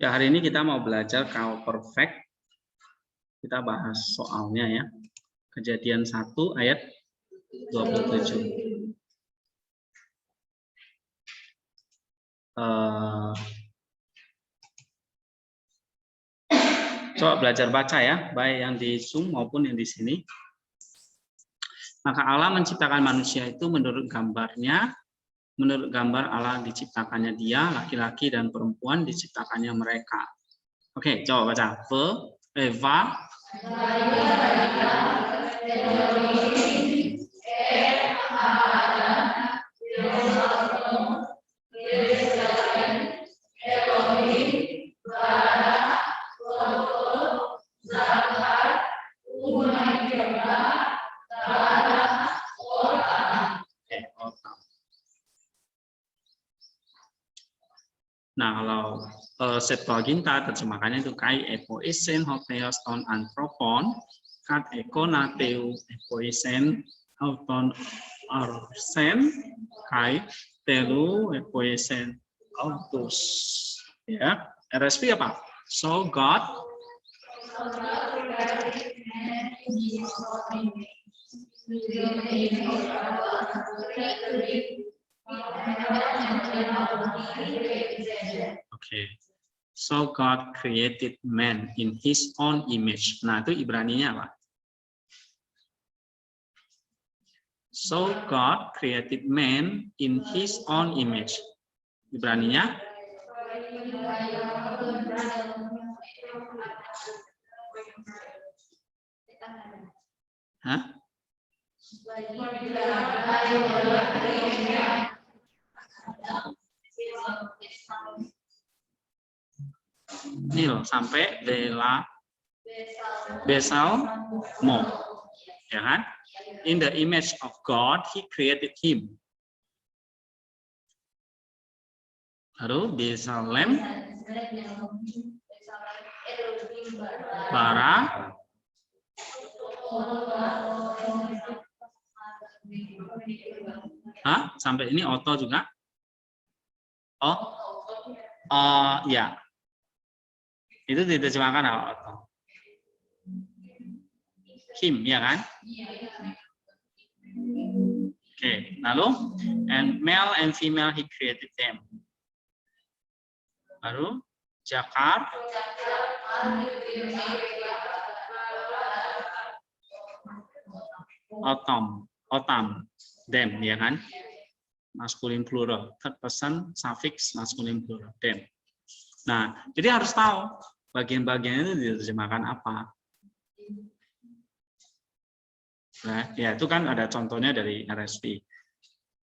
Ya, hari ini kita mau belajar Call Perfect. Kita bahas soalnya ya. Kejadian 1 ayat 27. Coba belajar baca ya, baik yang di Zoom maupun yang di sini. Maka Allah menciptakan manusia itu menurut gambarnya. Menurut gambar Allah diciptakannya dia, laki-laki dan perempuan diciptakannya mereka. Oke, coba baca. Eva. Nah, kalau Septuaginta terjemahannya itu kai epoisen hotheos ton anthropon kat ekonateu epoisen auton arsen kai telu epoisen autos. Ya, RSV apa? So God Okay. So God created man in his own image. Nah, itu Ibraninya apa? So God created man in his own image. Ibraninya? Hah? Ini loh, sampai Besal Mo, ya kan? In the image of God, He created him. Lalu Besalem, bara, sampai ini Oto juga? Ya. Itu diterjemahkan apa? Him, ya kan? Oke, lalu and male and female he created them. Lalu Jakar, Otam, them, ya kan? Maskulin plural, third person suffix maskulin plural, them. Nah, jadi harus tahu bagian-bagian itu diterjemahkan apa. Nah, ya itu kan ada contohnya dari RSV.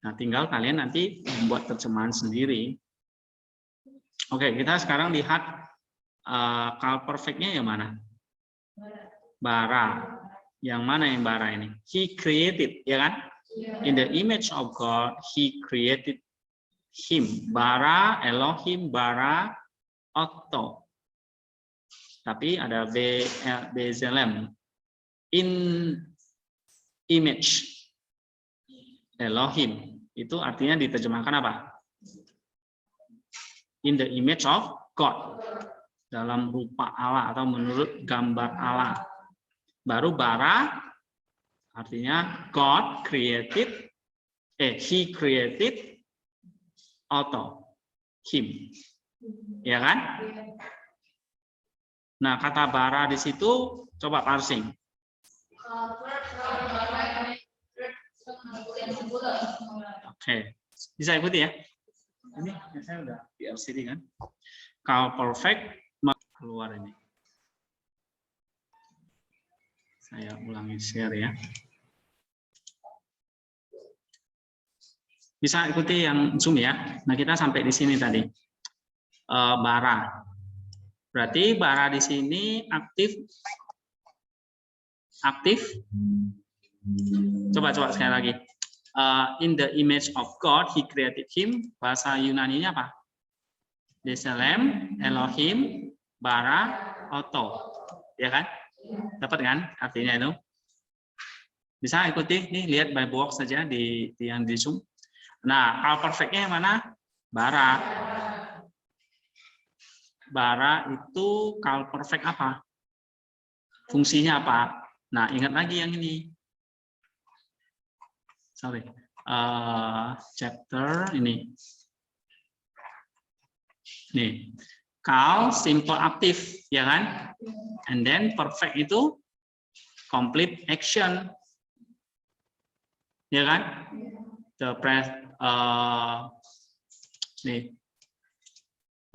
Nah, tinggal kalian nanti membuat terjemahan sendiri. Oke, kita sekarang lihat Call Perfect-nya yang mana? Bara. Yang mana yang bara ini? He created, ya kan? In the image of God, He created him. Bara, Elohim, bara, Otto. Tapi ada Bezalem. In image Elohim. Itu artinya diterjemahkan apa? In the image of God. Dalam rupa Allah atau menurut gambar Allah. Baru bara artinya God created, He created Otto, him. Ya kan? Nah, kata bara di situ coba parsing. Oke, bisa ikuti ya. Ini saya udah di LCD kan. Call Perfect keluar ini. Saya ulangi share ya. Bisa ikuti yang Zoom ya. Nah, kita sampai di sini tadi. Bara. Berarti bara di sini aktif. Coba sekali lagi. In the image of God, He created him. Bahasa Yunani-nya apa? Besalem, Elohim, bara, Otto. Ya kan? Dapat kan artinya itu? Bisa ikuti nih, lihat by box saja di yang di Zoom. Nah, Call Perfect-nya yang mana? Bara. bara itu kalau perfect apa? Fungsinya apa? Nah, ingat lagi yang ini. Sorry. Chapter ini. Nih. Call simple aktif, ya kan? And then perfect itu complete action. Ya kan? The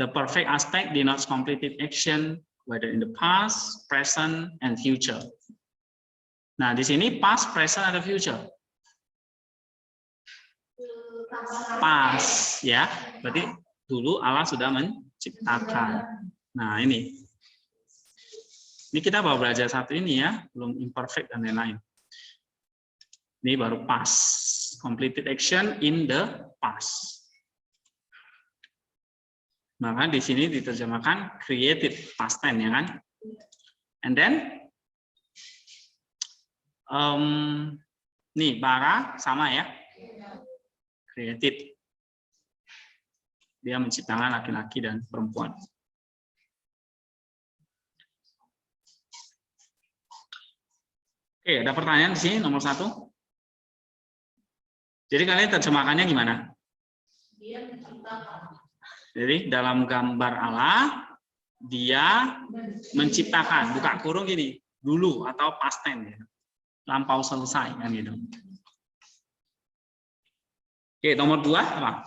perfect aspect denotes completed action whether in the past, present, and future. Nah, di sini past, present, atau future? Past, ya. Berarti dulu Allah sudah menciptakan. Nah, ini kita baru belajar satu ini ya, belum imperfect dan lain-lain. Ini baru past, completed action in the past. Maka di sini diterjemahkan created past tense, ya kan? And then nih bara sama ya, created. Dia menciptakan laki-laki dan perempuan. Oke, ada pertanyaan di sini nomor 1. Jadi kalian terjemahkannya gimana? Jadi dalam gambar Allah, dia menciptakan, buka kurung gini, dulu atau past tense, ya. Lampau selesai kan gitu. Oke, nomor 2 apa?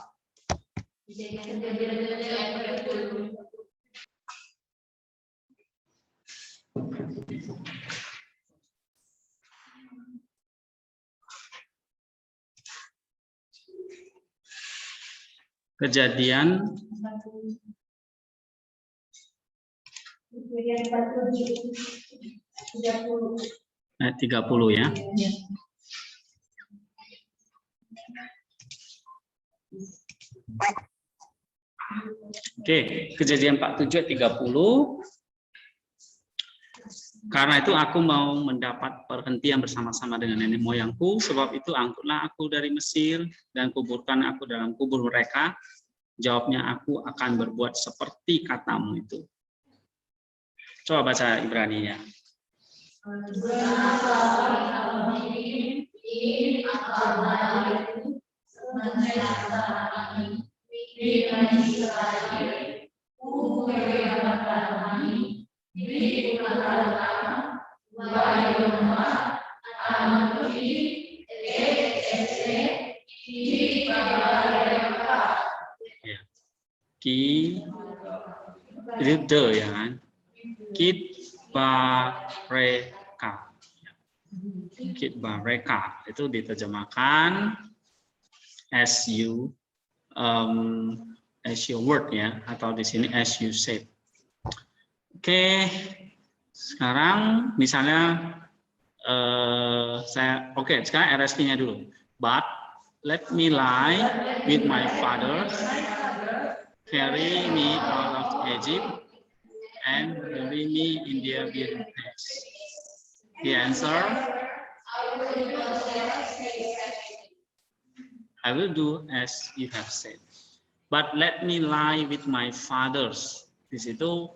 Kejadian 30 ya. Oke, kejadian 47 30. Karena itu aku mau mendapat perhentian bersama-sama dengan nenek moyangku, sebab itu angkutlah aku dari Mesir dan kuburkan aku dalam kubur mereka. Jawabnya, aku akan berbuat seperti katamu itu. Coba baca Ibraninya. Ki itu ya kan, kitbareka itu diterjemahkan as you word ya, atau di sini as you said. Oke, sekarang misalnya sekarang RSP-nya dulu. But let me lie with my father, carry me out of Egypt, and bury me in the wilderness. The answer, I will do as you have said. But let me lie with my fathers. Di situ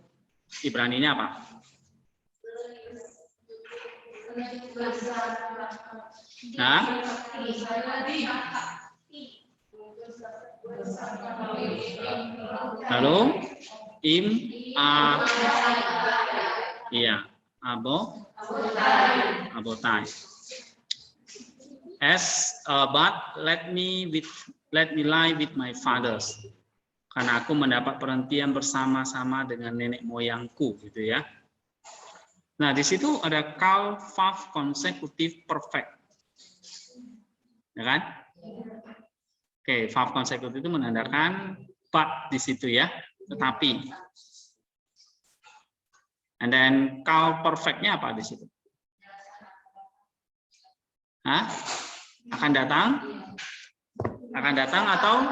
Ibraninya apa? Nah, lalu iya, abotai. But let me lie with my fathers. Karena aku mendapat perhentian bersama-sama dengan nenek moyangku, gitu ya. Nah, di situ ada call verb consecutive perfect, ya kan? Oke, verb consecutive itu menandakan but di situ ya, tetapi. And then call perfect-nya apa di situ? Hah? Akan datang? Akan datang atau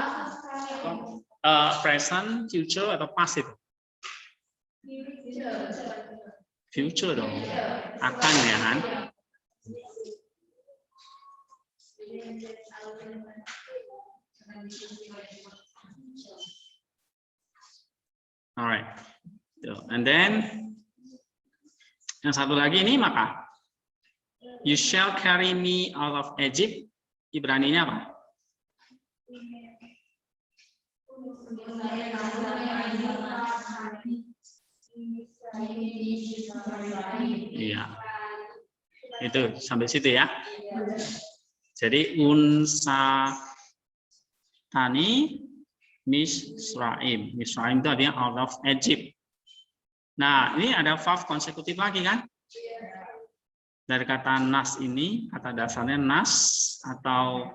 present, future, atau past itu? Future dong. Akan ya kan? Alright. And then yang satu lagi ini maka. You shall carry me out of Egypt. Ibraninya apa? Iya. Itu sampai situ ya. Jadi unsa tani Misraim. Misraim itu artinya out of Egypt. Nah, ini ada verb konsekutif lagi kan? Dari kata nas ini, kata dasarnya nas atau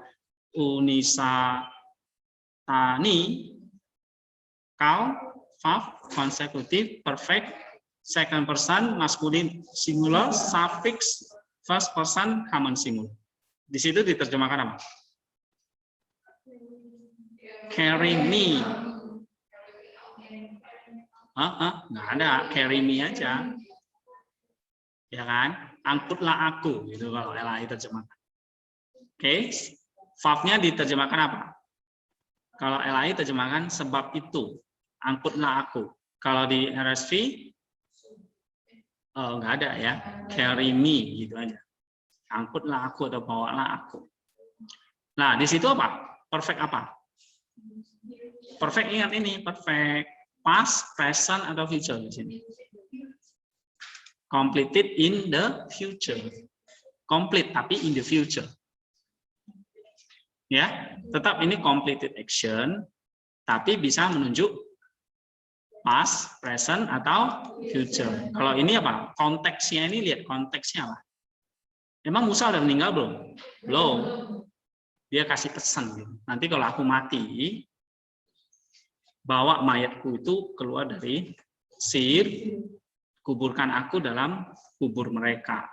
unisa tani, kau, verb konsekutif, perfect, second person, masculine singular, suffix, first person, common singular. Di situ diterjemahkan apa? Carry me. Nggak ada, carry me aja. Ya kan? Angkutlah aku, gitu kalau LAI terjemahkan. Oke, verb-nya diterjemahkan apa? Kalau LAI terjemahkan sebab itu, angkutlah aku. Kalau di RSV, nggak ada ya, carry me gitu aja. Angkutlah aku atau bawalah aku. Nah, di situ apa? Perfect apa? Perfect, ingat ini, perfect. Past, present, atau future di sini. Completed in the future. Complete tapi in the future. Ya, tetap ini completed action tapi bisa menunjuk past, present atau future. Kalau ini apa? Konteksnya ini lihat konteksnya apa? Emang Musa udah meninggal belum? Belum. Dia kasih pesan gitu. Nanti kalau aku mati, bawa mayatku itu keluar dari Mesir, kuburkan aku dalam kubur mereka.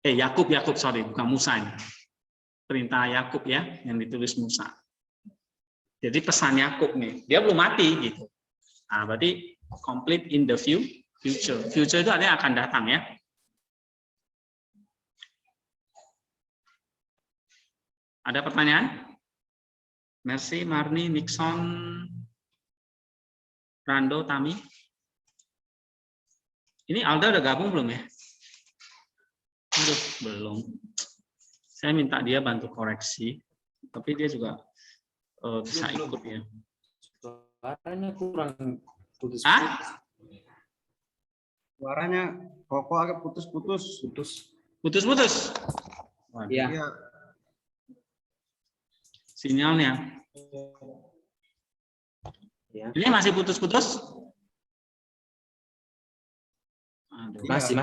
Yakub, sorry, bukan Musa ini. Perintah Yakub ya, yang ditulis Musa. Jadi pesan Yakub nih, dia belum mati gitu. Nah, berarti complete in the future. Future itu artinya akan datang ya. Ada pertanyaan? Merci, Marni, Nixon, Rando, Tami. Ini Alda udah gabung belum ya? Aduh, belum. Saya minta dia bantu koreksi, tapi dia juga bisa ikut ya. Suaranya kurang putus. Suaranya kok agak putus-putus. Putus-putus. Iya. Sinyalnya. Ya. Ini masih putus-putus? Masih.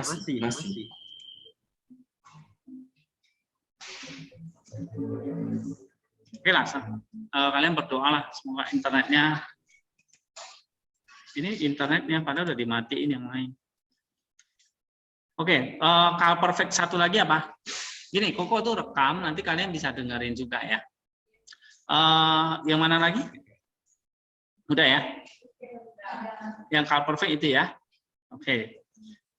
Oke lah, kalian berdoa lah semoga internetnya. Ini internetnya padahal udah dimatiin yang lain. Oke, kalau perfect satu lagi apa? Gini, Koko tuh rekam, nanti kalian bisa dengerin juga ya. Yang mana lagi? Udah ya? Yang kalau perfect itu ya. Oke.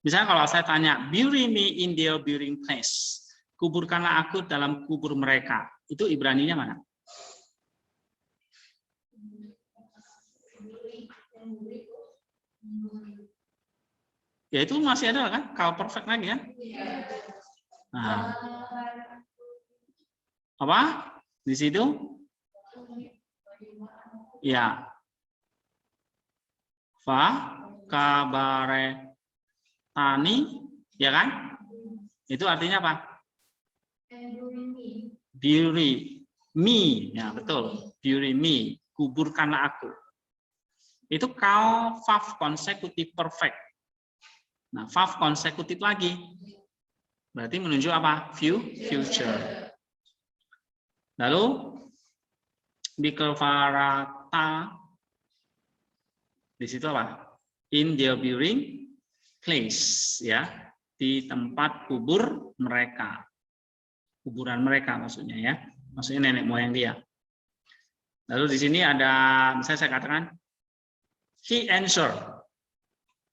Misalnya kalau saya tanya, bury me in their burying place. Kuburkanlah aku dalam kubur mereka. Itu Ibraninya mana? Ya itu masih ada kan? Kalau perfect lagi kan? Nah. Apa? Di situ? Ya. Fa kabare tani, ya kan? Itu artinya apa? Bury me, ya betul. Bury me, kuburkanlah aku. Itu kalau verb konsekutif perfect. Nah, verb konsekutif lagi. Berarti menunjuk apa? Future. Lalu bikelvarata di situ apa? In their burying place, ya, di tempat kubur mereka. Kuburan mereka maksudnya ya. Maksudnya nenek moyang dia. Lalu di sini ada, misalnya saya katakan he answer.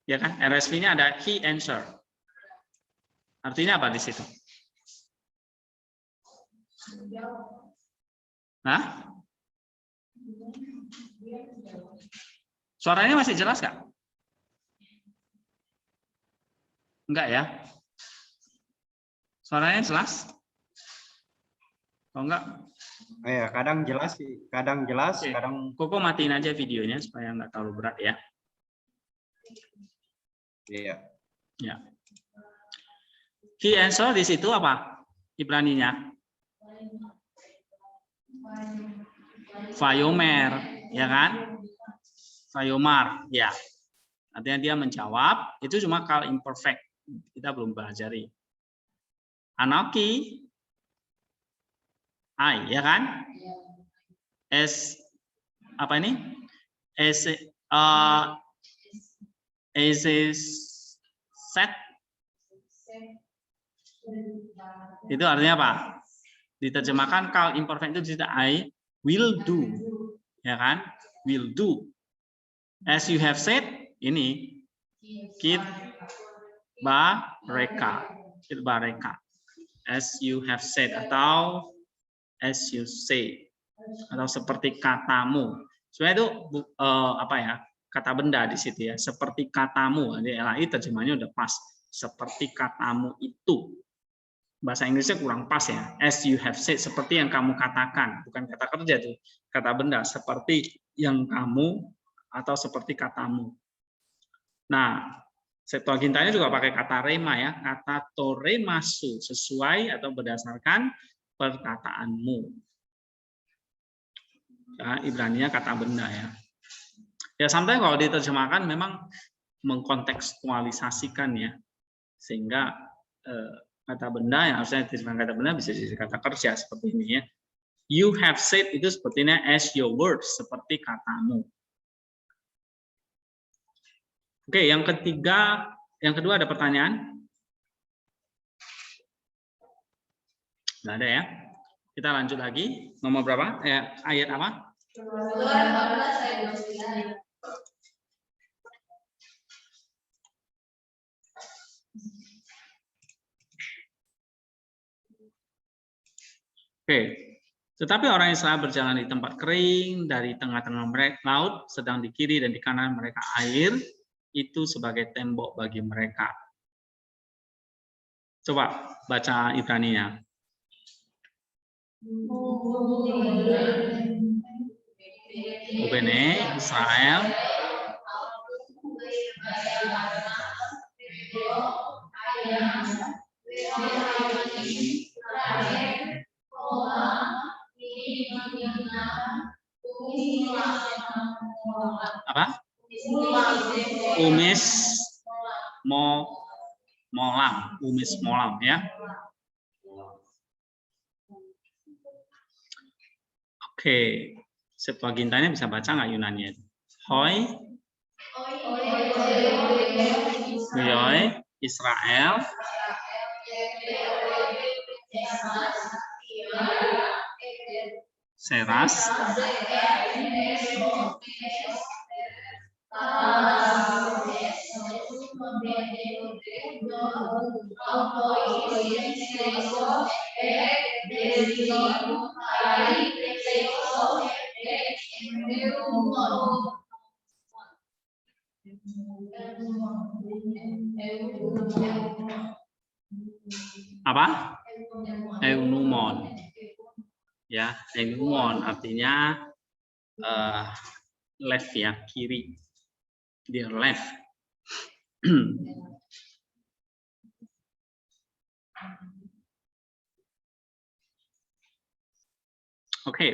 Ya kan? RSV-nya ada he answer. Artinya apa di situ? Hah? Suaranya masih jelas nggak? Enggak ya? Suaranya jelas? Oh enggak? Ya, kadang jelas sih, kadang jelas, Oke. kadang Koko matiin aja videonya supaya nggak terlalu berat ya. iya. Ya. Key answer di situ apa? Ibraninya? Vayomer, ya kan? Vayomar, ya. Artinya dia menjawab, itu cuma kal imperfect. Kita belum pelajari. Anarki, I, ya kan? S, apa ini? S, set. Itu artinya apa? Diterjemahkan kal imperfect itu bisa I will do, ya kan? Will do. As you have said, ini kit bareka, kit bareka. As you have said atau as you say atau seperti katamu. Sebenarnya itu apa ya? Kata benda di situ ya. Seperti katamu. Jadi LAI terjemahnya udah pas. Seperti katamu itu. Bahasa Inggrisnya kurang pas ya. As you have said, seperti yang kamu katakan, bukan kata kerja tuh, kata benda, seperti yang kamu atau seperti katamu. Nah, Septuagintanya juga pakai kata rema ya, kata toremasu, sesuai atau berdasarkan perkataanmu. Ya, Ibraninya kata benda ya. Ya, sampai kalau diterjemahkan memang mengkontekstualisasikan ya, sehingga kata benda yang harusnya diterjemahkan kata benda bisa jadi kata kerja seperti ini ya. You have said itu sepertinya as your words, seperti katamu. Oke, yang ketiga, yang kedua ada pertanyaan? Nggak ada ya. Kita lanjut lagi. Nomor berapa? Ayat apa? Oke. Tetapi orang Israel berjalan di tempat kering, dari tengah-tengah mereka laut, sedang di kiri dan di kanan mereka air, itu sebagai tembok bagi mereka. Coba baca Ibraninya. Ubene, Israel. Apa? Umis molam, umis molam ya. Oke, Septuagintanya bisa baca nggak Yunani? Hoi, Hoi, Israel, Seras, apa? Eunumon. Ya, eunumon artinya left ya, kiri. Dia left. Oke.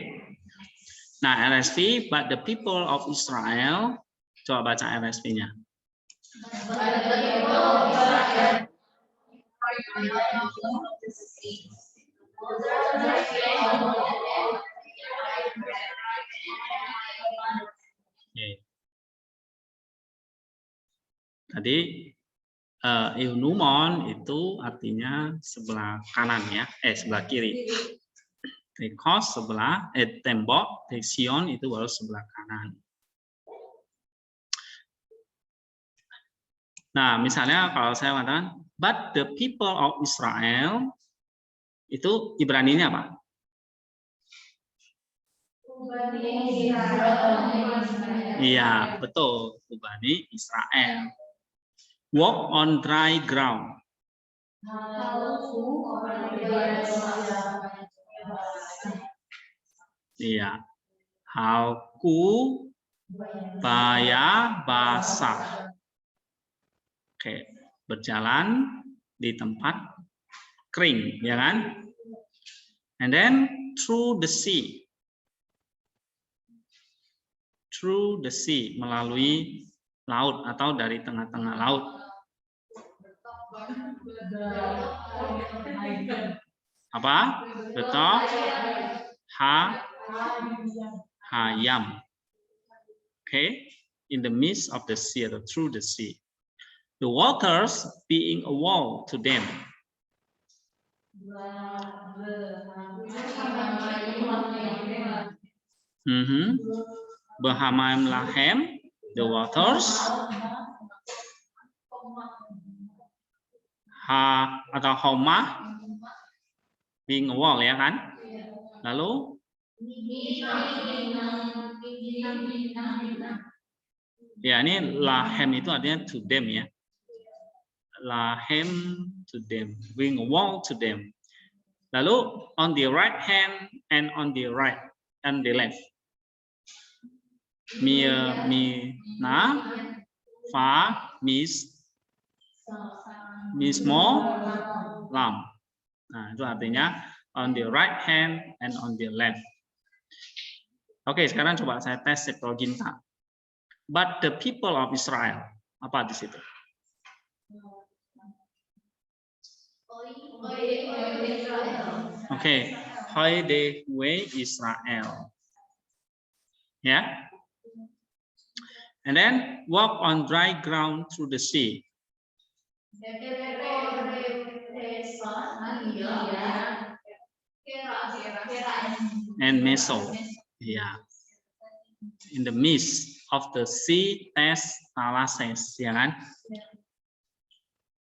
Nah, RSV, but the people of Israel, coba baca RSV-nya. Tadi Eunumon itu artinya sebelah kanan ya, sebelah kiri. Tekos sebelah tembok, Teksion itu baru sebelah kanan. Nah, misalnya kalau saya mengatakan, but the people of Israel, itu Ibraninya apa? Iya, betul. Bani Israel. Walk on dry ground. Iya. Halku baya basah. Oke, berjalan di tempat kering, ya kan? And then through the sea. Through the sea, melalui laut atau dari tengah-tengah laut. Apa? Betul. Hayam. Okay, in the midst of the sea, or through the sea. The waters being a wall to them. Bahamaim lahem, the waters. Ha atau homa, being a wall, ya kan? Lalu ya, ini lahem itu artinya to them, ya. Lahem to them, being a wall to them. Lalu on the right hand and on the right and the left. Na fa mismo lam. Nah, itu artinya on the right hand and on the left. Oke, sekarang coba saya tes Septuaginta. But the people of Israel, apa di situ? Oke, Hodewe Israel. Ya. And then walk on dry ground through the sea. And Meso. Ya. In the midst of the sea, tes talases, ya kan?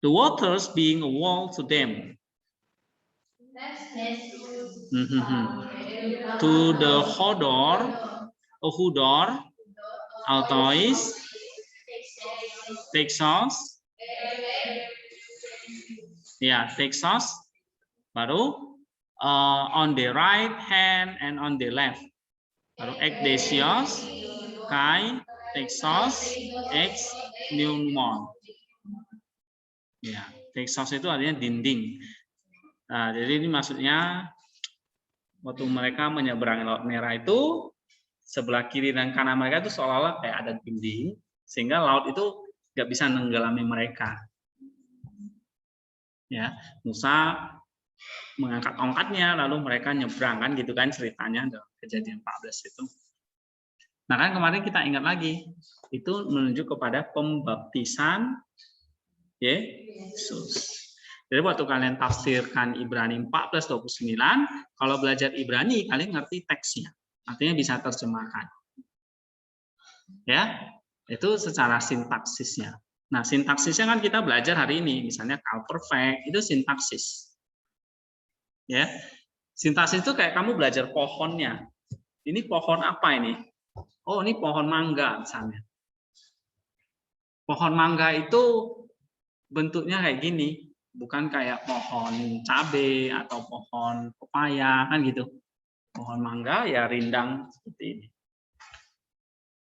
The waters being a wall to them. To the Hodor, Altois, Texas, ya, Texas, baru on the right hand and on the left, baru Ekdesios, Kai, Texas, X, Newmont. Ya, Texas itu artinya dinding. Nah, jadi ini maksudnya waktu mereka menyeberangi Laut Merah itu sebelah kiri dan kanan mereka itu seolah-olah kayak ada dinding, sehingga laut itu nggak bisa menenggelami mereka. Ya, Musa mengangkat tongkatnya, lalu mereka nyebrang, kan gitu kan ceritanya dalam Kejadian 14 itu. Nah kan kemarin kita ingat lagi, itu menunjuk kepada pembaptisan Yesus. Jadi waktu kalian tafsirkan Ibrani 14:29, kalau belajar Ibrani kalian ngerti teksnya, artinya bisa terjemahkan. Ya, itu secara sintaksisnya. Nah, sintaksisnya kan kita belajar hari ini, misalnya Perfect itu sintaksis. Ya, sintaksis itu kayak kamu belajar pohonnya. Ini pohon apa ini? Oh, ini pohon mangga misalnya. Pohon mangga itu bentuknya kayak gini. Bukan kayak pohon cabai atau pohon pepaya, kan gitu. Pohon mangga ya rindang seperti ini.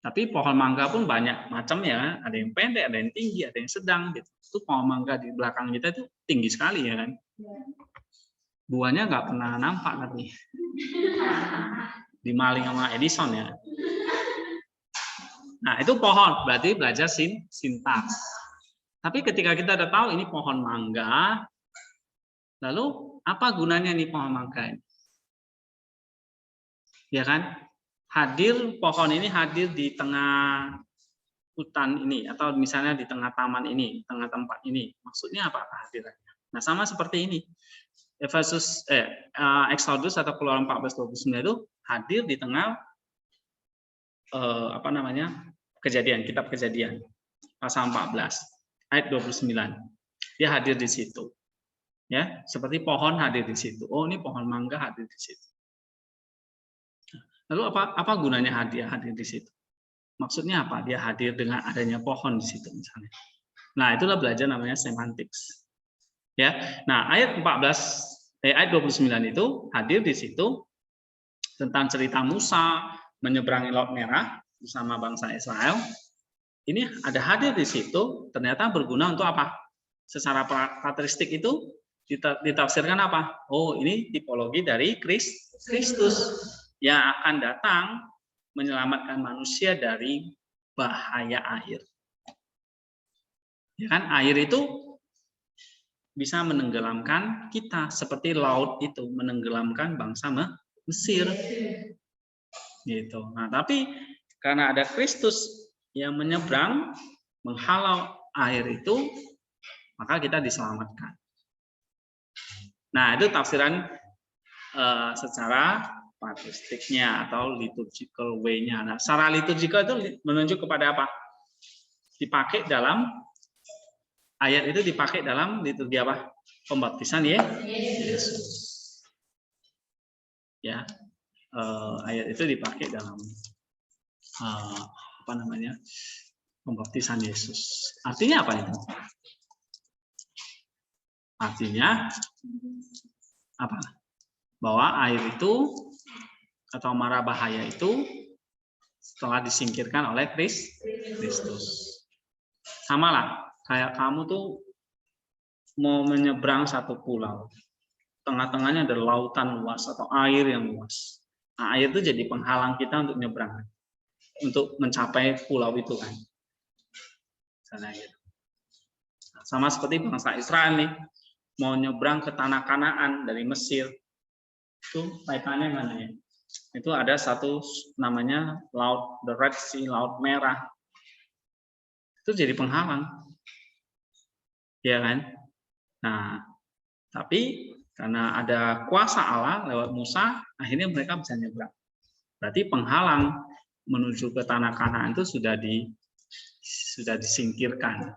Tapi pohon mangga pun banyak macam ya, ada yang pendek, ada yang tinggi, ada yang sedang gitu. Itu pohon mangga di belakang kita itu tinggi sekali ya kan. Buahnya nggak pernah nampak tapi dimaling sama Edison ya. Nah, itu pohon, berarti belajar sintaks. Tapi ketika kita udah tahu ini pohon mangga, lalu apa gunanya nih pohon mangga ini? Ya kan? Pohon ini hadir di tengah hutan ini, atau misalnya di tengah taman ini, tengah tempat ini. Maksudnya apa kehadirannya? Nah, sama seperti ini. Exodus atau Keluaran 14:29 itu hadir di tengah Kejadian, kitab Kejadian pasal 14 ayat 29. Dia hadir di situ. Ya, seperti pohon hadir di situ. Oh, ini pohon mangga hadir di situ. Lalu apa gunanya hadir di situ? Maksudnya apa? Dia hadir dengan adanya pohon di situ misalnya. Nah, itulah belajar namanya semantics. Ya. Nah, ayat 29 itu hadir di situ tentang cerita Musa menyeberangi Laut Merah bersama bangsa Israel. Ini ada hadir di situ, ternyata berguna untuk apa? Secara patristik itu ditafsirkan apa? Oh, ini tipologi dari Kristus yang akan datang menyelamatkan manusia dari bahaya air. Ya kan, air itu bisa menenggelamkan kita seperti laut itu menenggelamkan bangsa Mesir. Gitu. Nah, tapi karena ada Kristus yang menyeberang menghalau air itu, maka kita diselamatkan. Nah, itu tafsiran secara patristiknya atau liturgical way-nya. Nah, secara liturgical itu menunjuk kepada apa? Dipakai dalam ayat itu dipakai dalam liturgi apa? Pembaptisan ya Yesus. Ya, ayat itu dipakai dalam apa namanya? Pembaptisan Yesus. Artinya apa itu? Artinya apa? Bahwa air itu atau mara bahaya itu setelah disingkirkan oleh Kristus. Samalah kayak kamu tuh mau menyeberang satu pulau, tengah-tengahnya ada lautan luas atau air yang luas. Nah, air itu jadi penghalang kita untuk nyebrang, untuk mencapai pulau itu kan. Gitu. Sama seperti bangsa Israel nih, mau nyebrang ke tanah Kanaan dari Mesir, itu kaitannya mana ya? Itu ada satu namanya laut the Red Sea, Laut Merah. Itu jadi penghalang, ya kan? Nah, tapi karena ada kuasa Allah lewat Musa, akhirnya mereka bisa nyebrang. Berarti penghalang menuju ke tanah Kanaan itu sudah disingkirkan.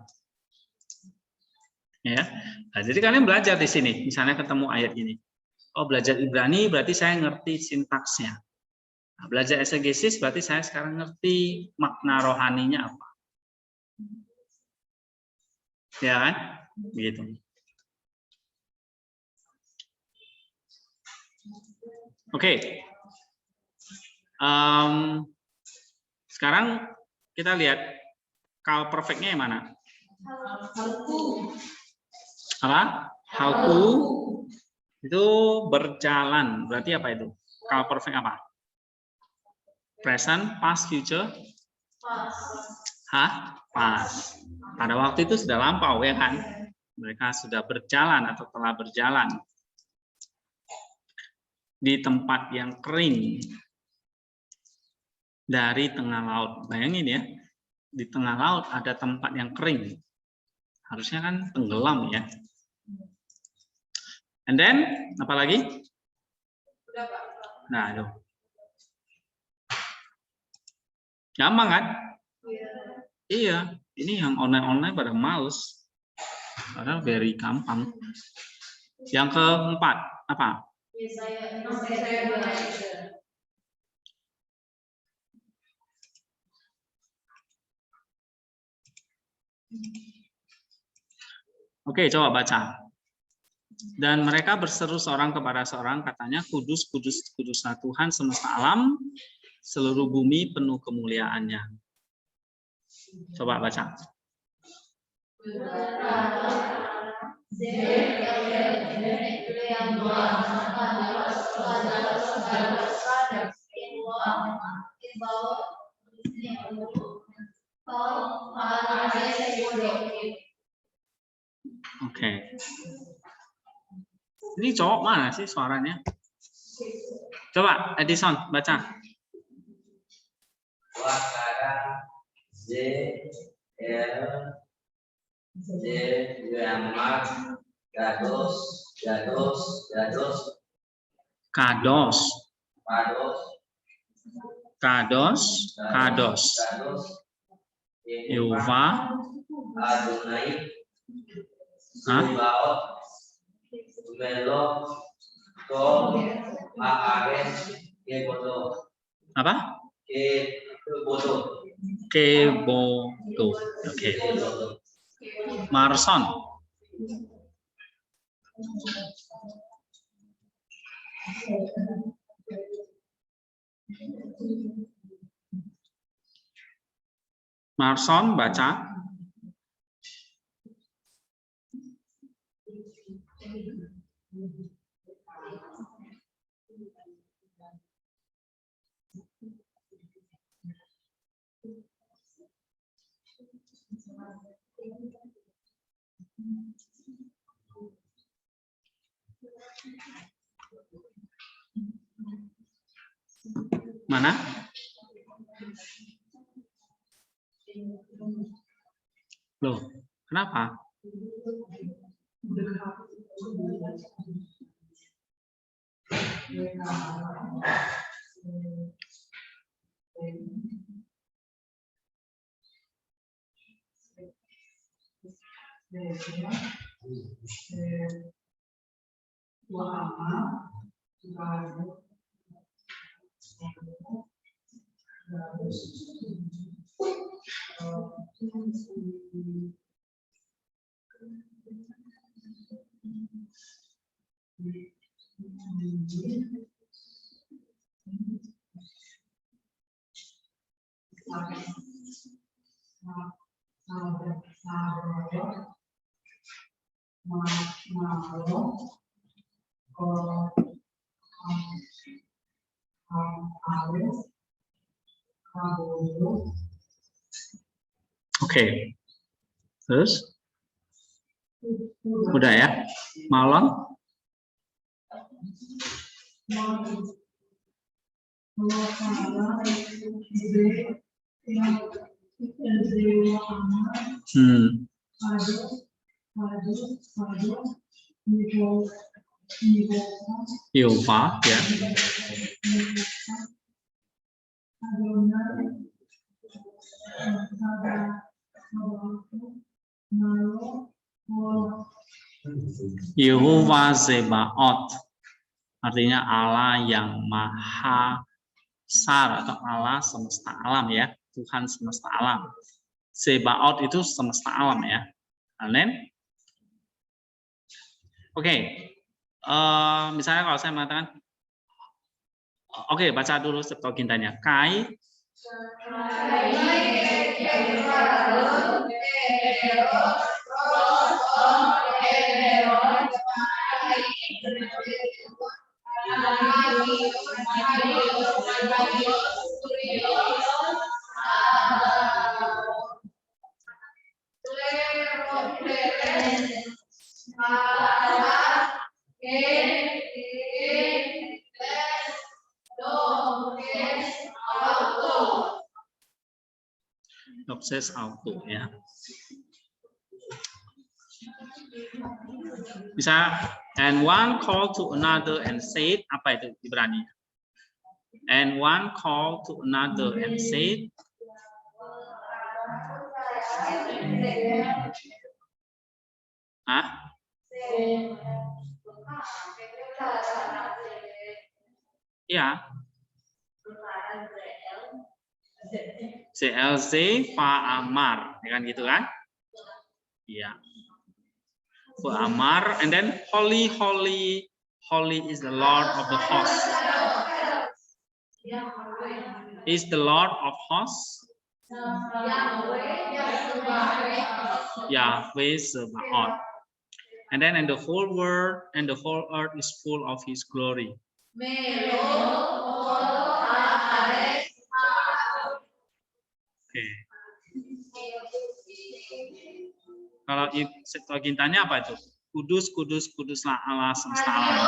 Ya. Nah, jadi kalian belajar di sini, misalnya ketemu ayat ini. Oh, belajar Ibrani berarti saya ngerti sintaksnya. Nah, belajar exegesis berarti saya sekarang ngerti makna rohaninya apa. Ya kan? Begitu. Oke. Sekarang kita lihat kal perfectnya yang mana? Apa? Halku itu berjalan. Berarti apa itu? Kal perfect apa? Present, past, future? Past. Pada waktu itu sudah lampau ya kan? Mereka sudah berjalan atau telah berjalan di tempat yang kering dari tengah laut. Bayangin ya, di tengah laut ada tempat yang kering. Harusnya kan tenggelam ya. And then, apa lagi? Nah, itu. Gampang kan? Iya, ini yang online-online pada males. Padahal very gampang. Yang keempat, apa? Oke, coba baca. Dan mereka berseru seorang kepada seorang, katanya, kudus, kudus, kuduslah Tuhan semesta alam, seluruh bumi penuh kemuliaannya. Coba baca. Oke. Ini cowok mana sih suaranya? Coba Edison baca. Wakara Z L Z Gramat Gados Gados Gados Kados. Pados Kados. Kados. Gados Yehova. Adonai Hah? Subaot Melok Kol Aares Kebodo Apa? Kebodo Kebodo. Oke. Marson. Marson baca. Mana? Loh, kenapa? Oke. Terus? Udah ya? Malon? Yova ya. Yehova Zebaot artinya Allah yang maha besar atau Allah semesta alam ya, Tuhan semesta alam. Zebaot itu semesta alam ya. Amin. Oke. Misalnya kalau saya mengatakan oke, baca dulu Septuagintanya. Kai Obses auto ya. Bisa and one call to another and said, apa itu Ibrani? And one call to another and said, ya. CLC Fa Amar, ya kan gitu kan? Iya. Fa Amar, and then holy, holy, holy is the Lord of the hosts. Is the Lord of hosts? Yahweh Sabaoth. And then the whole world and the whole earth is full of His glory. Kalau Septuagintanya apa itu? Kudus, kudus, kuduslah Allah semesta alam.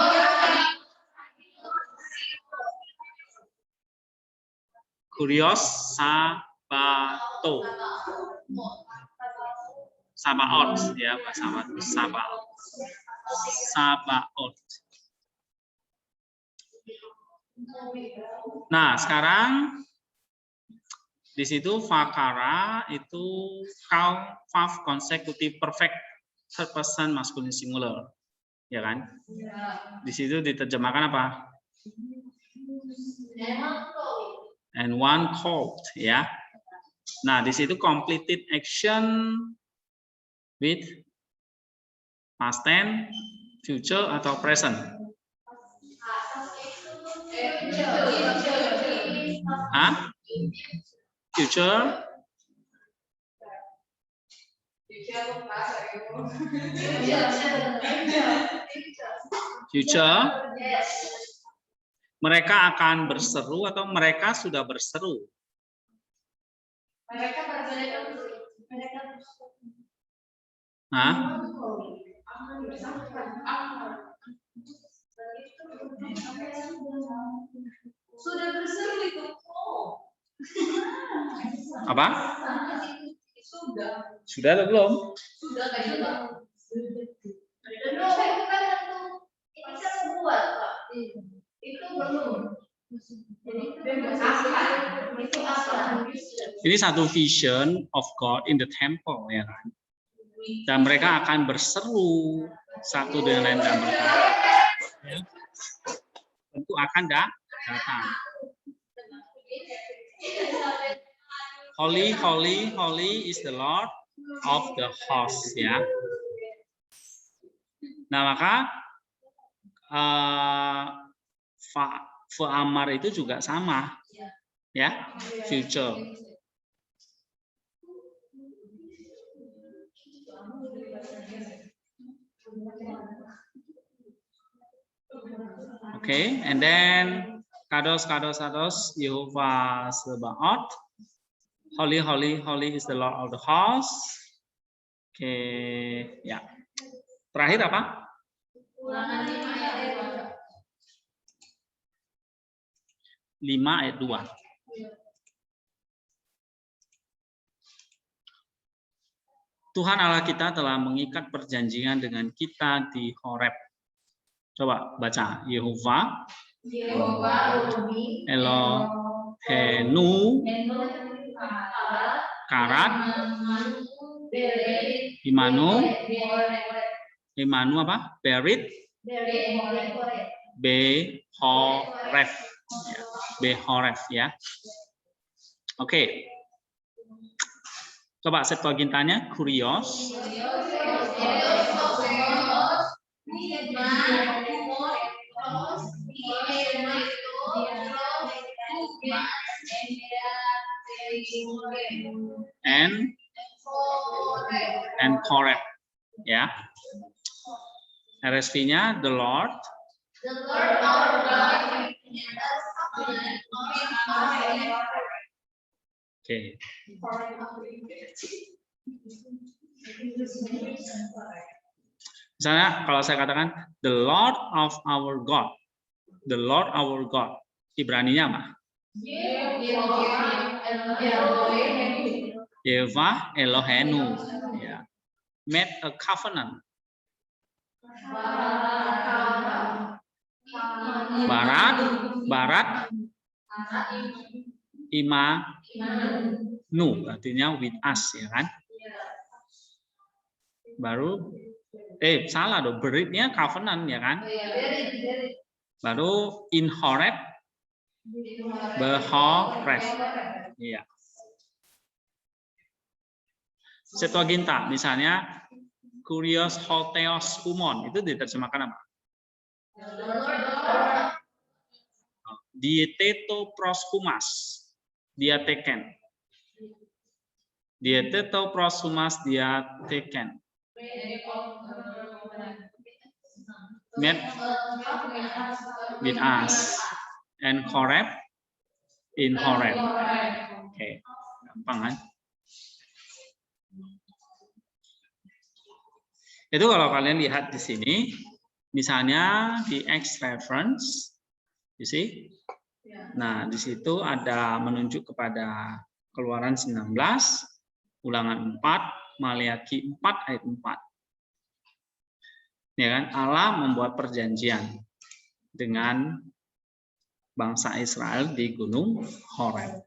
Kurios Sabato. Sabaoth ya, bahasa Sabaoth. Sabaoth. Nah, sekarang di situ fakara itu count 5 consecutive perfect third person masculine singular, ya kan? Di situ diterjemahkan apa? And one called, ya. Nah, di situ completed action with past tense, future atau present. Hah? Future? Future? Mereka akan berseru atau mereka sudah berseru? Hah? Sudah berseru itu. Apa? Sudah. Sudah atau belum? Sudah kayak sudah. Belum itu kan itu kan buat Pak. Itu belum. Jadi itu apa? Ini satu vision of God in the temple, ya kan? Dan mereka akan berseru satu dengan lain dan berkata, ya, tentu akan datang. Holy, holy, holy is the Lord of the hosts, ya. Nah, maka Amar itu juga sama, ya, future. Okay, and then kados Yehovah Sebaot. Holy, holy, holy is the Lord of the hosts. Oke, ya. Terakhir apa? Ulangan 5 ayat 2. 5 ayat 2. Tuhan Allah kita telah mengikat perjanjian dengan kita di Horeb. Coba baca. Yehovah Elohenu Karat Imanu apa? Berit Behoref. Behoref, ya. Oke. Coba Septuagintanya, Kurios. And correct, ya. RSV-nya the Lord. The Lord our God. Oke. Misalnya kalau saya katakan the Lord of our God, the Lord our God, Ibraninya apa? Yehova Elohenu, ya. Made a covenant. Barat, Imanu, artinya with us, ya kan? Baru, salah dong, beritnya covenant, ya kan? Baru in Horeb, Behoref, iya. Septuaginta, misalnya Kurios Hotheos Humon, itu diterjemahkan apa? Dieteto proshumas, diateken. Dieteto proshumas diateken. Met with us and Horeb in Horeb. Oke, gampang kan? Itu kalau kalian lihat di sini, misalnya di X reference, you see? Nah, di situ ada menunjuk kepada Keluaran 19, Ulangan 4, Maleakhi 4 ayat 4. Ya kan? Allah membuat perjanjian dengan bangsa Israel di Gunung Horeb.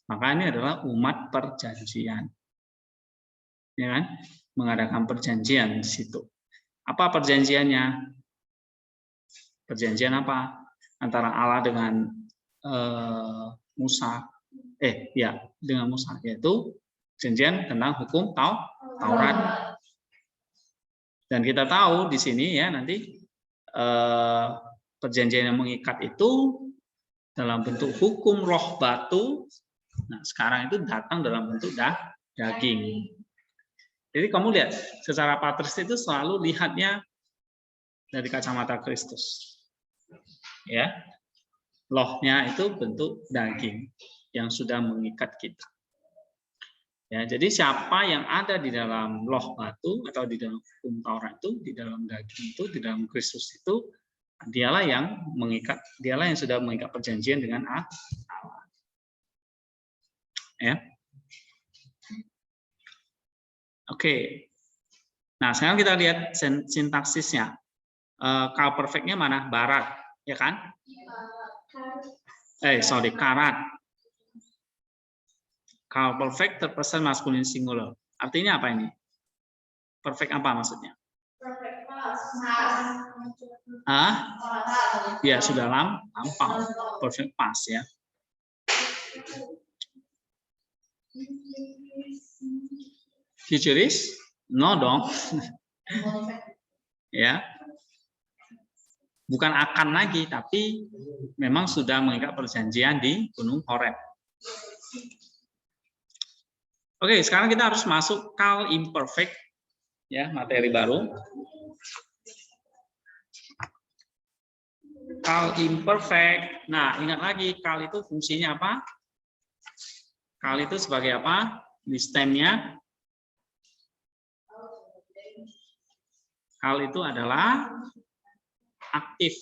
Maka ini adalah umat perjanjian. Ya kan? Mengadakan perjanjian di situ. Apa perjanjiannya? Perjanjian apa? Antara Allah dengan Musa. dengan Musa, yaitu perjanjian tentang hukum Taurat. Dan kita tahu di sini ya nanti perjanjian yang mengikat itu dalam bentuk hukum roh batu. Nah, sekarang itu datang dalam bentuk daging. Jadi kamu lihat, secara patris itu selalu lihatnya dari kacamata Kristus. Ya. Lohnya itu bentuk daging yang sudah mengikat kita. Ya, jadi siapa yang ada di dalam loh batu atau di dalam hukum Taurat itu, di dalam daging itu, di dalam Kristus itu, dialah yang mengikat, dialah yang sudah mengikat perjanjian dengan Allah. Ya. Oke. Nah, sekarang kita lihat sintaksisnya. Kal perfectnya mana? Barat, ya kan? Karat. Kal perfect third person masculine singular. Artinya apa ini? Perfect apa maksudnya? Perfect Ya sudah lampau. Perfect past ya. Futurist? No dong. Ya. Bukan akan lagi, tapi memang sudah mengikat perjanjian di Gunung Horeb. Oke, sekarang kita harus masuk kal imperfect, ya, materi baru. Kal imperfect. Nah, ingat lagi, kal itu fungsinya apa? Kal itu sebagai apa? Di stemnya. Kal itu adalah aktif,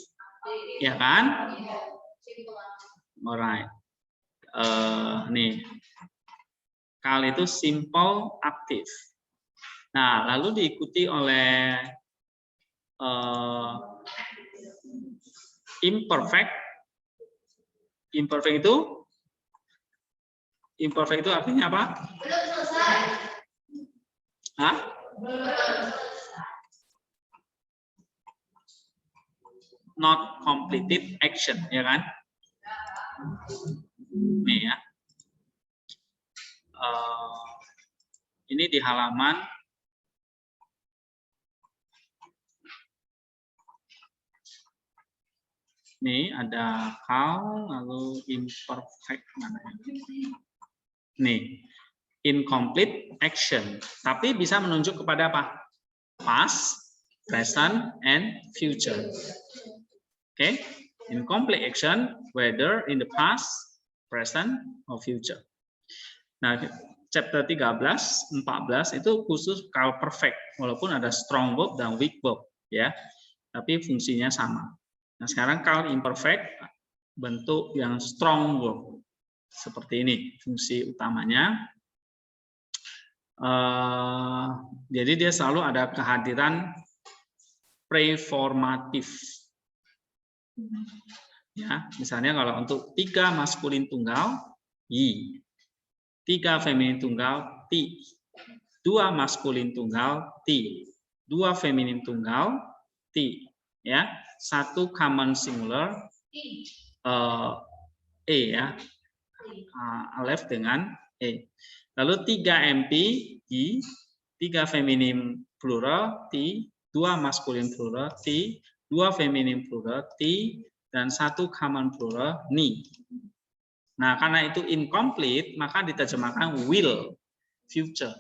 ya kan? Alright. Nih. Kal itu simple aktif. Nah, lalu diikuti oleh imperfect. Imperfect itu artinya apa? Belum selesai. Hah? Not completed action, ya kan? Nih ya. Ini di halaman nih ada kal lalu imperfect mana ya? Nih incomplete action, tapi bisa menunjuk kepada apa? Past, present, and future. Oke, incomplete action whether in the past, present, or future. Nah, chapter 13, 14 itu khusus kal perfect, walaupun ada strong verb dan weak verb, ya, tapi fungsinya sama. Nah, sekarang kal imperfect bentuk yang strong verb seperti ini, fungsi utamanya. Jadi dia selalu ada kehadiran preformatif. Ya, misalnya kalau untuk 3 maskulin tunggal, yi. 3 feminin tunggal, ti. 2 maskulin tunggal, ti. 2 feminin tunggal, ti. Ya, 1 common singular, ya, alef dengan e. Lalu 3 MP, i. 3 feminin plural, ti. 2 maskulin plural, ti. 2 feminin plural, ti. Dan 1 common plural, ni. Nah, karena itu incomplete, maka diterjemahkan will, future.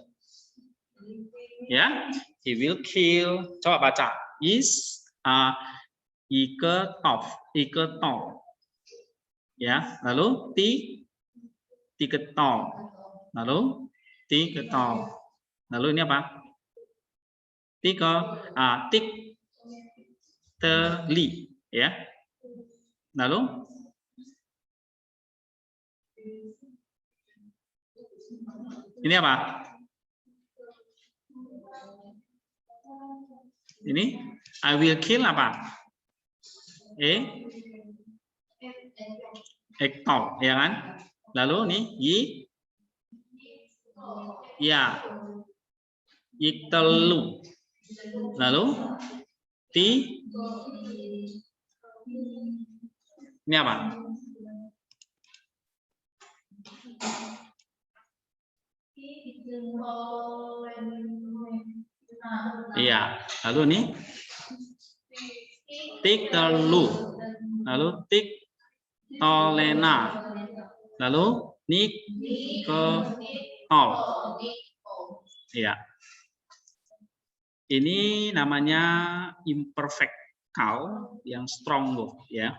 Ya, he will kill. Coba baca. Is iketov. Ya, lalu tiketov. Lalu tiketov. Lalu ini apa? Teli, ya. Lalu ini apa? Ini I will kill apa? Ektor, ya kan? Lalu nih ya, itelu. Lalu ini apa? Iya. Lalu nih tik telu. Lalu tik tolena. Lalu nik ke tol. Iya. Ini namanya imperfect call yang strong loh ya.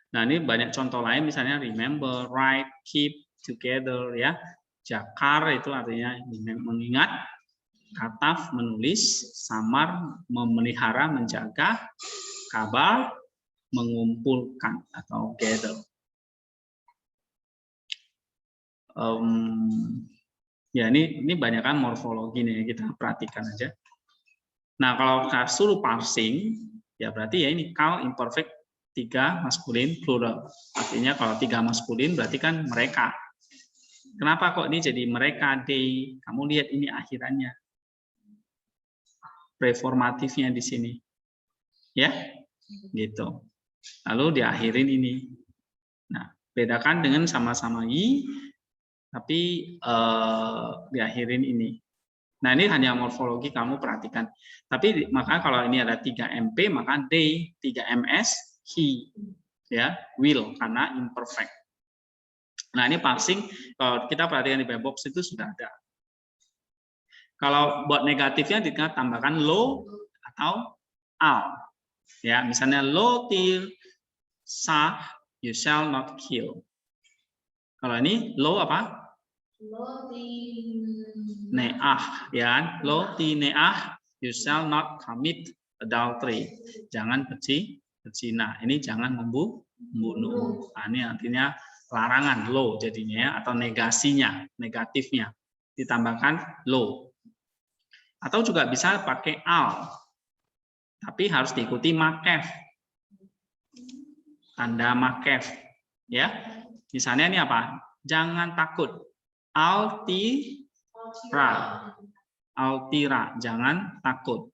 Nah, ini banyak contoh lain misalnya remember, write, keep, together ya. Jakar itu artinya mengingat, kataf menulis, samar memelihara, menjaga, kabar mengumpulkan atau gather. Ya ini banyak kan morfologi nih, kita perhatikan aja. Nah, kalau kita suruh parsing ya berarti ya ini call imperfect 3 maskulin plural. Artinya kalau 3 maskulin berarti kan mereka. Kenapa kok ini jadi mereka, they? Kamu lihat ini akhirannya. Preformatifnya di sini. Ya. Gitu. Lalu diakhirin ini. Nah, bedakan dengan sama-sama i tapi diakhirin ini. Nah, ini hanya morfologi kamu perhatikan. Tapi maka kalau ini ada 3 MP maka they, 3 MS he, ya, will karena imperfect. Nah, ini parsing kalau kita perhatikan di box itu sudah ada. Kalau buat negatifnya kita tambahkan lo atau al. Ya, misalnya lo til sa you shall not kill. Kalau ini lo apa? Neah, ya. Lo ti neah you shall not commit adultery. Jangan berzina. Ini jangan membunuh. Nah, ini artinya larangan lo jadinya ya, atau negasinya, negatifnya ditambahkan lo. Atau juga bisa pakai al. Tapi harus diikuti makef. Tanda makef, ya. Misalnya ini apa? Jangan takut. Altira. Altira, jangan takut.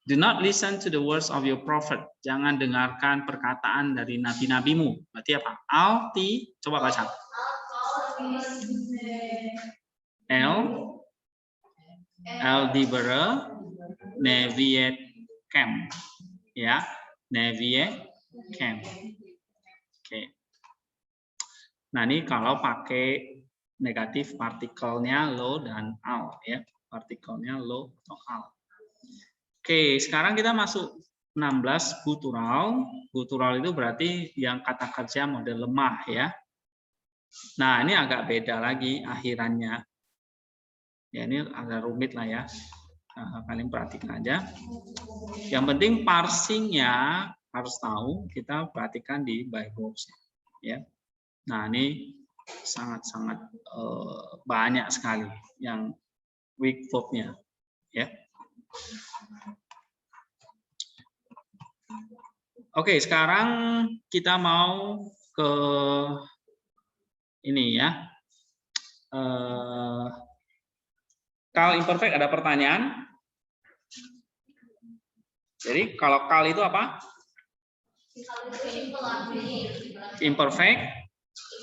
Do not listen to the words of your prophet. Jangan dengarkan perkataan dari nabi-nabimu. Berarti apa? Alti, coba baca. Eldibere neviet camp. Ya, neviet camp. Oke. Nah, ini kalau pakai negatif partikelnya lo dan al ya. Partikelnya lo atau al. Oke, sekarang kita masuk 16 gutural. Gutural itu berarti yang kata kerja model lemah ya. Nah, ini agak beda lagi akhirannya. Ya, ini agak rumit lah ya. Nah, kalian perhatikan aja. Yang penting parsingnya harus tahu, kita perhatikan di Bible ya. Nah, ini sangat-sangat banyak sekali yang weak verb-nya ya. Oke, sekarang kita mau ke ini ya. Kal imperfect ada pertanyaan. Jadi kalau kal itu apa? Imperfect,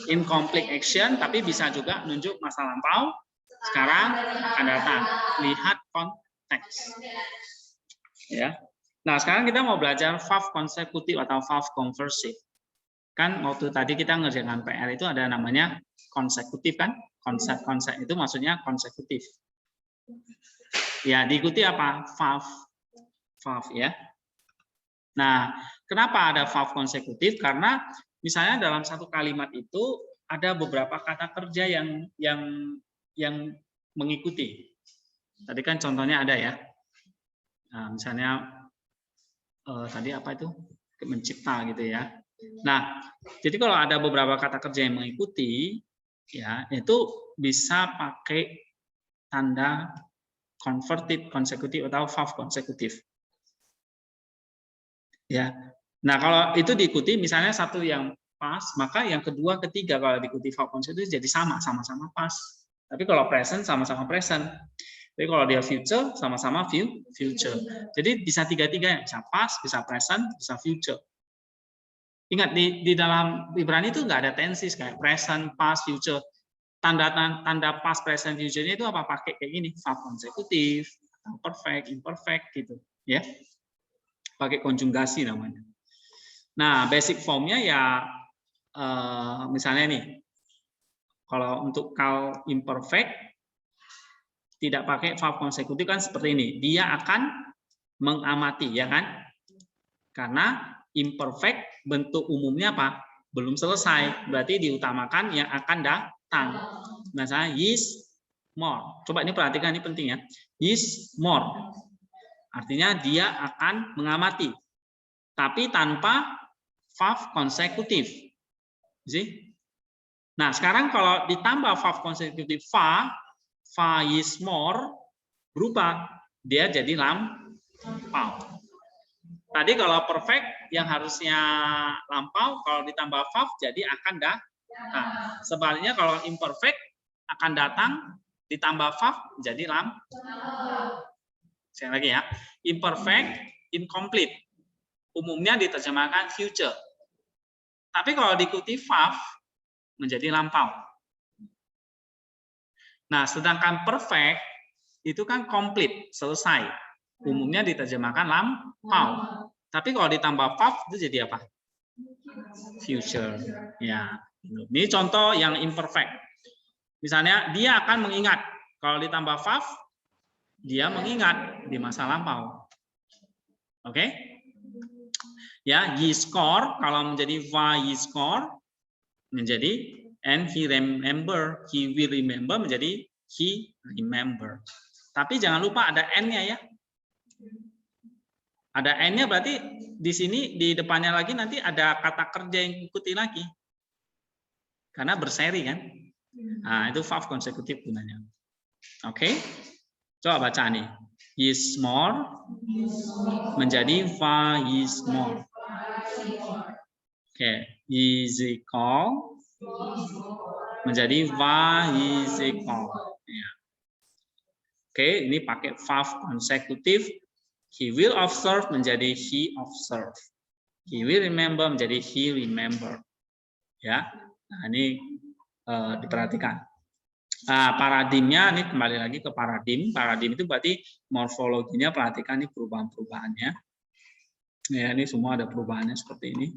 incomplete action, tapi bisa juga nunjuk masa lampau. Sekarang akan datang. Lihat konteks. Ya. Nah, sekarang kita mau belajar verb konsekutif atau verb conversive. Kan waktu tadi kita ngerjakan PR itu ada namanya konsekutif kan? Konsep itu maksudnya konsekutif. Ya, diikuti apa? Verb ya. Nah, kenapa ada verb konsekutif? Karena misalnya dalam satu kalimat itu ada beberapa kata kerja yang mengikuti. Tadi kan contohnya ada ya. Nah, misalnya tadi apa itu? Mencipta gitu ya. Nah, jadi kalau ada beberapa kata kerja yang mengikuti, ya itu bisa pakai tanda converted konsekutif atau verb konsekutif. Ya. Nah, kalau itu diikuti misalnya satu yang pas, maka yang kedua, ketiga kalau diikuti verb konsekutif jadi sama-sama pas. Tapi kalau present sama-sama present. Tapi kalau dia future sama-sama future. Jadi bisa tiga-tiga, bisa past, bisa present, bisa future. Ingat di dalam Ibrani itu nggak ada tenses kayak present, past, future. Tanda past, present, future-nya itu apa? Pakai kayak gini, verb konsekutif, perfect, imperfect gitu, ya. Pakai konjugasi namanya. Nah, basic formnya ya misalnya nih, kalau untuk call imperfect tidak pakai verb konsekutif kan seperti ini. Dia akan mengamati, ya kan? Karena imperfect bentuk umumnya apa? Belum selesai. Berarti diutamakan yang akan datang. Misalnya is more. Coba ini perhatikan, ini penting ya. Is more. Artinya dia akan mengamati. Tapi tanpa verb konsekutif. See? Nah, sekarang kalau ditambah verb konsekutif va is more, berubah. Dia jadi lampau. Tadi kalau perfect yang harusnya lampau, kalau ditambah verb jadi akan datang. Sebaliknya kalau imperfect akan datang, ditambah verb jadi lampau. Sekali lagi ya, imperfect, incomplete. Umumnya diterjemahkan future. Tapi kalau diikuti verb menjadi lampau. Nah, sedangkan perfect itu kan complete, selesai. Umumnya diterjemahkan lampau. Tapi kalau ditambah verb itu jadi apa? Future. Ya. Ini contoh yang imperfect. Misalnya dia akan mengingat. Kalau ditambah verb, dia mengingat di masa lampau. Oke? Ya, he score kalau menjadi he score menjadi and he remember, he will remember menjadi he remember. Tapi jangan lupa ada n-nya ya. Ada n-nya berarti di sini di depannya lagi nanti ada kata kerja yang ikuti lagi. Karena berseri kan. Nah, itu verb konsekutif gunanya. Oke. Coba baca nih. Is more menjadi is more. Oke, is equal menjadi is equal. Ya. Oke, ini pakai verb konsekutif. He will observe menjadi he observe. He will remember menjadi he remember. Ya, nah ini diperhatikan. Nah, paradigmnya ini kembali lagi ke paradigm. Paradigm itu berarti morfologinya, perhatikan ini perubahan-perubahannya. Ya, ini semua ada perubahannya seperti ini.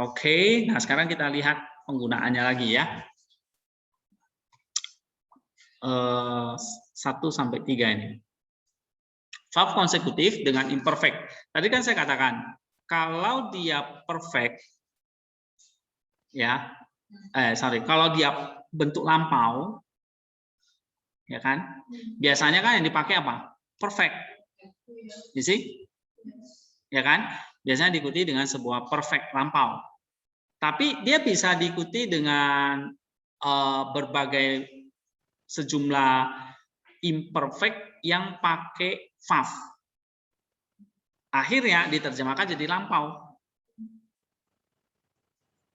Oke, nah sekarang kita lihat penggunaannya lagi ya. 1 sampai 3 ini. Verb konsekutif dengan imperfect. Tadi kan saya katakan, kalau dia perfect, ya, kalau dia bentuk lampau, ya kan, biasanya kan yang dipakai apa? Perfect, you see? Ya kan, biasanya diikuti dengan sebuah perfect lampau. Tapi dia bisa diikuti dengan berbagai sejumlah imperfect yang pakai verb. Akhirnya diterjemahkan jadi lampau.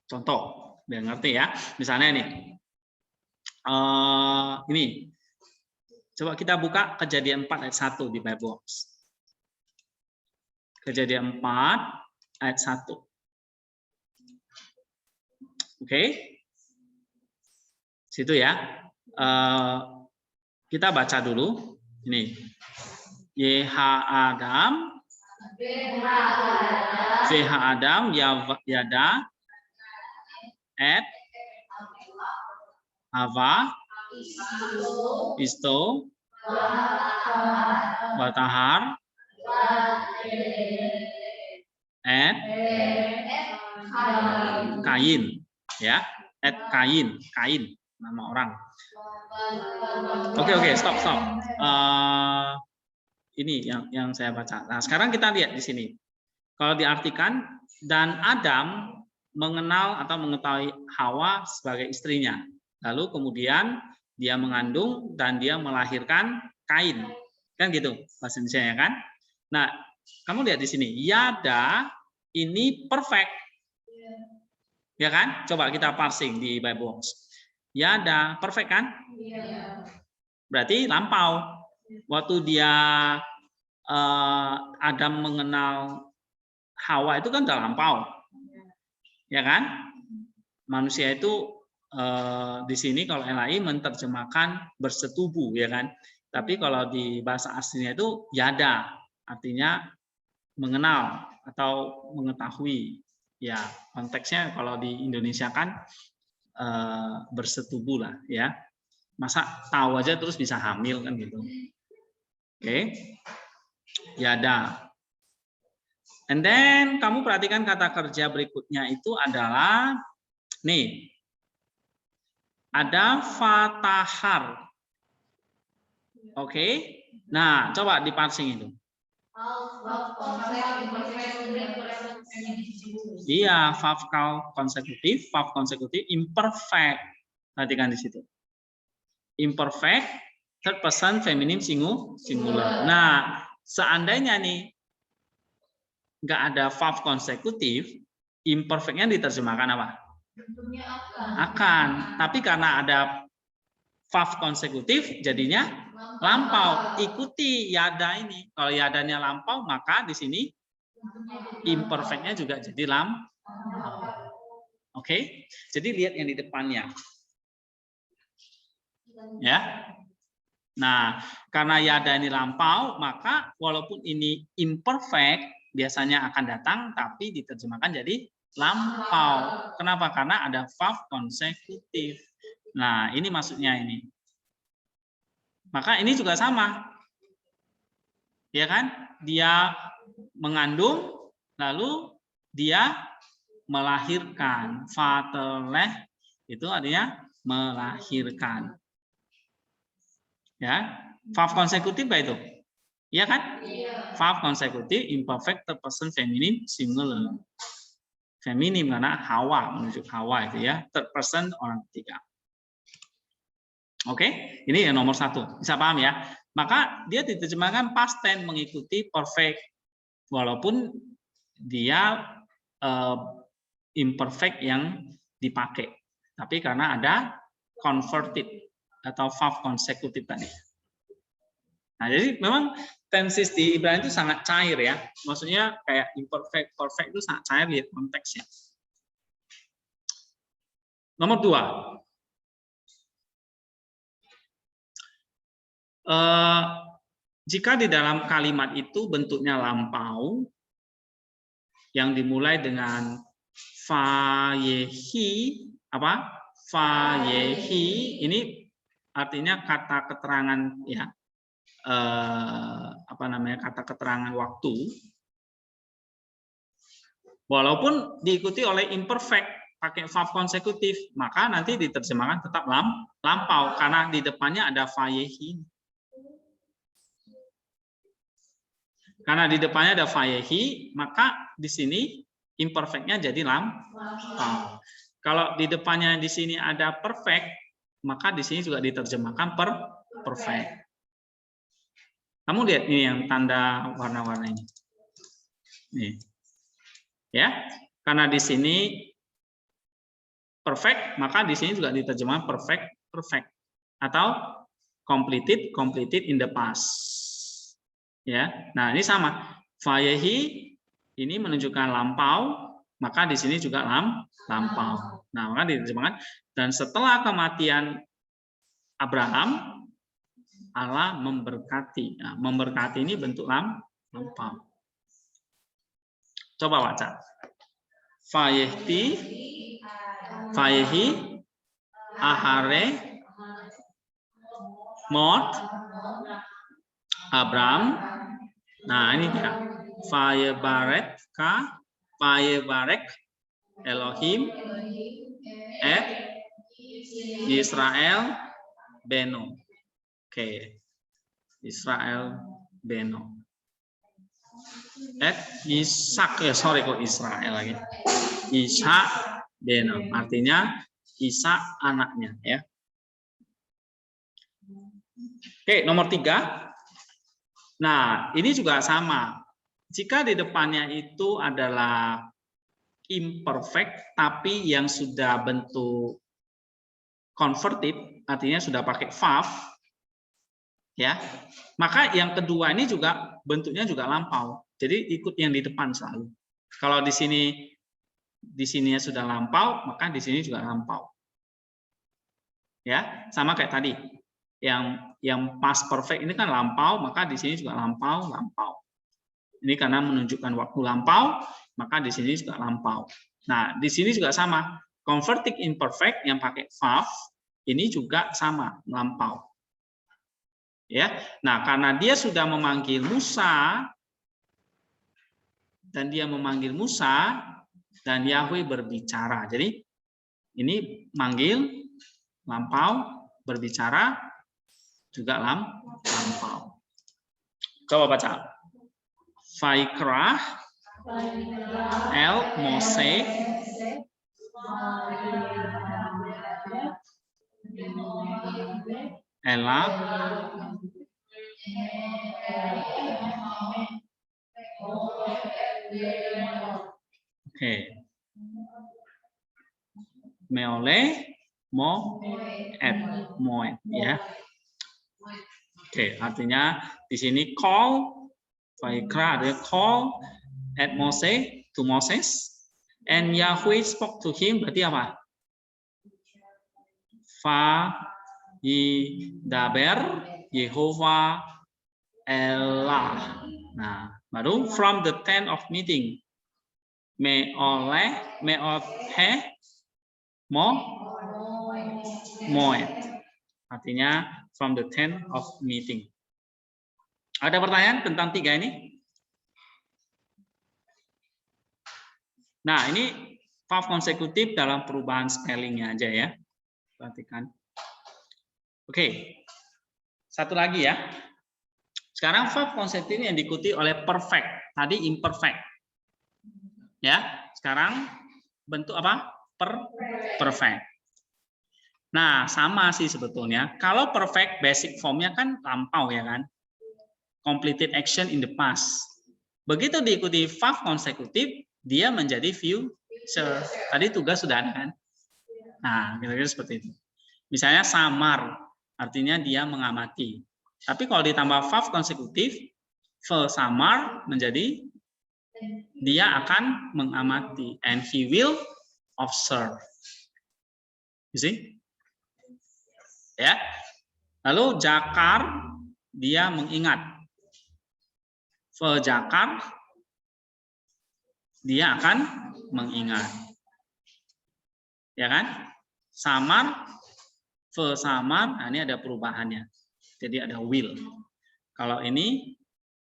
Contoh, biar ngerti ya. Misalnya ini. Coba kita buka Kejadian 4 ayat 1 di Bible Box. Kejadian 4 ayat 1. Oke. Situ ya. Kita baca dulu. Ini. YH Adam. VH Adam Yada et Hava Isto Batahar et Kain, ya, et Kain nama orang. Oke, stop. Ini yang saya baca. Nah, sekarang kita lihat di sini. Kalau diartikan, dan Adam mengenal atau mengetahui Hawa sebagai istrinya. Lalu kemudian dia mengandung dan dia melahirkan Kain. Kan gitu bahasa Indonesia kan? Nah, kamu lihat di sini. Yada ini perfect. Ya kan? Coba kita parsing di Bible Box. Yada perfect kan? Berarti lampau. Waktu dia Adam mengenal Hawa itu kan udah lampau. Ya kan? Manusia itu di sini kalau LAI menerjemahkan bersetubuh, ya kan? Tapi kalau di bahasa aslinya itu yada, artinya mengenal atau mengetahui. Ya, konteksnya kalau di Indonesia kan bersetubuh lah, ya. Masa tahu aja terus bisa hamil kan gitu. Oke. Yada. And then kamu perhatikan kata kerja berikutnya itu adalah nih. Ada fatahar. Oke. Nah, coba diparsing itu. Iya, verb konsekutif, imperfect. Perhatikan di situ. Imperfect, third person feminim singular. Nah, seandainya nih nggak ada verb konsekutif, imperfectnya diterjemahkan apa? Akan. Tapi karena ada verb konsekutif, jadinya lampau. Ikuti yada ini. Kalau yadanya lampau, maka di sini imperfectnya juga jadi lampau. Oke. Jadi lihat yang di depannya. Ya. Nah, karena yada ini lampau, maka walaupun ini imperfect, biasanya akan datang, tapi diterjemahkan jadi lampau. Kenapa? Karena ada verb konsekutif. Nah, ini maksudnya ini. Maka ini juga sama. Ya kan? Dia mengandung, lalu dia melahirkan. Vaterleh itu artinya melahirkan. Ya, verb konsekutif apa itu? Iya kan? Verb konsekutif, imperfect, third person feminim singular. Feminim karena Hawa, menunjuk Hawa itu ya. Third person orang ketiga. Oke, ini yang nomor 1. Bisa paham ya? Maka dia diterjemahkan past tense mengikuti perfect, walaupun dia imperfect yang dipakai. Tapi karena ada converted atau verb konsekutif tadi. Nah, jadi memang tenses di Ibrani itu sangat cair ya. Maksudnya kayak imperfect, perfect itu sangat cair lihat konteksnya. Nomor 2. Jika di dalam kalimat itu bentuknya lampau yang dimulai dengan fayehi, apa? Fayehi ini artinya kata keterangan ya, apa namanya, kata keterangan waktu, walaupun diikuti oleh imperfect pakai verb konsekutif, maka nanti diterjemahkan tetap lampau karena di depannya ada fayehi. Karena di depannya ada fayehi, maka di sini imperfectnya jadi lampau. Kalau di depannya di sini ada perfect, maka di sini juga diterjemahkan perfect. Kamu lihat ini yang tanda warna-warna ini. Nih. Ya. Karena di sini perfect, maka di sini juga diterjemahkan perfect atau completed in the past. Ya. Nah, ini sama. Fayehi ini menunjukkan lampau, maka di sini juga lampau. Nah, maka diterjemahkan dan setelah kematian Abraham, Allah memberkati. Nah, memberkati ini bentuk lampau. Coba baca. Fayehi ahare mot Abraham. Nah, ini dia. Fayebarek Elohim et Israel beno. Oke. Israel beno. Et Ishak, sorry kok Israel lagi. Ishak beno. Artinya Ishak anaknya ya. Oke, nomor 3. Nah, ini juga sama. Jika di depannya itu adalah imperfect, tapi yang sudah bentuk converted, artinya sudah pakai verb, ya, maka yang kedua ini juga bentuknya juga lampau. Jadi ikut yang di depan selalu. Kalau di sini di sini sudah lampau, maka di sini juga lampau. Ya, sama kayak tadi. Yang past perfect ini kan lampau, maka di sini juga lampau, lampau. Ini karena menunjukkan waktu lampau, maka di sini juga lampau. Nah, di sini juga sama. Converting imperfect yang pakai have ini juga sama, lampau. Ya. Nah, karena dia sudah memanggil Musa dan dia memanggil Musa dan Yahweh berbicara. Jadi ini manggil lampau, berbicara juga lampau. Coba baca. Vaikra el Mose Ela Oke. Meole moed ya. Oke, artinya di sini call Vaikra ada call at Moses to Moses and Yahweh spoke to him, berarti apa? Fa yidaber Yehova Elah. Nah, baru from the tent of meeting meoleh moed. Artinya from the tent of meeting. Ada pertanyaan tentang tiga ini? Nah, ini verb konsekutif dalam perubahan spellingnya aja ya. Perhatikan. Oke. Satu lagi ya. Sekarang verb konsekutif yang diikuti oleh perfect. Tadi imperfect. Ya, sekarang bentuk apa? Perfect. Nah, sama sih sebetulnya. Kalau perfect basic formnya kan lampau ya kan? Completed action in the past. Begitu diikuti verb konsekutif, dia menjadi future. Tadi tugas sudah ada kan? Nah, kira-kira seperti itu. Misalnya samar, artinya dia mengamati. Tapi kalau ditambah verb konsekutif, verb samar menjadi dia akan mengamati. And he will observe. You see? Ya. Lalu jakar, dia mengingat. Verb jakar, dia akan mengingat. Ya kan? Samar, verb samar, nah ini ada perubahannya. Jadi ada will. Kalau ini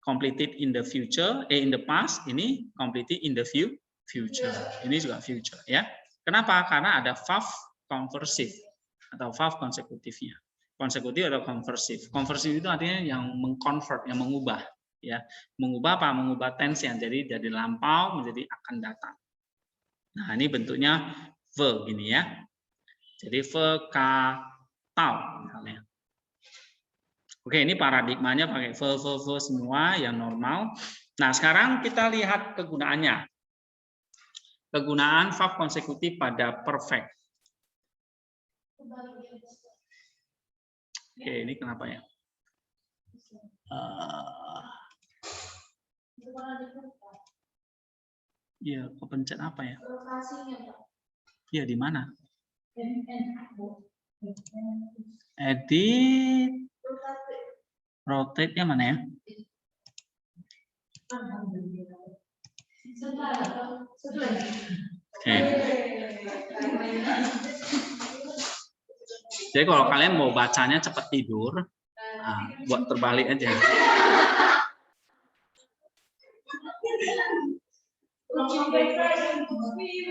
completed in the future, in the past, ini completed in the future. Ini juga future ya. Kenapa? Karena ada verb conversive atau verb konsekutifnya. Konsekutif atau conversive. Conversive itu artinya yang mengconvert, yang mengubah. Ya, mengubah apa? Mengubah tense yang jadi dari lampau menjadi akan datang. Nah, ini bentuknya verb gini ya. Jadi verb katau misalnya. Oke, ini paradigmanya pakai verb semua yang normal. Nah, sekarang kita lihat kegunaannya. Kegunaan verb konsekutif pada perfect. Oke, ini kenapa ya? Iya, kepencet apa ya? Iya, di mana? Edit. Rotate-nya mana ya? Oke. Jadi kalau kalian mau bacanya cepat tidur, nah, buat terbalik aja.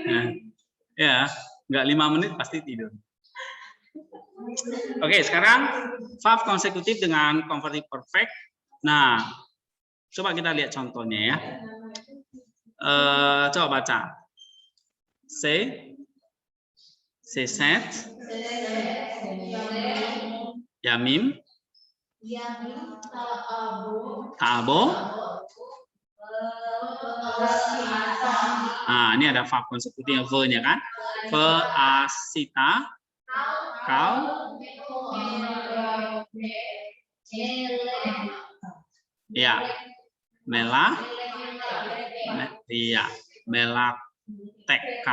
Nah, ya, nggak 5 menit pasti tidur. Oke, sekarang verb konsekutif dengan converting perfect. Nah, coba kita lihat contohnya ya. Coba baca. Say, set, Yamim, Ta'abo. Nah, ini ada verb konsekutif verb-nya kan? Asita, kau. Ya, iya, TK.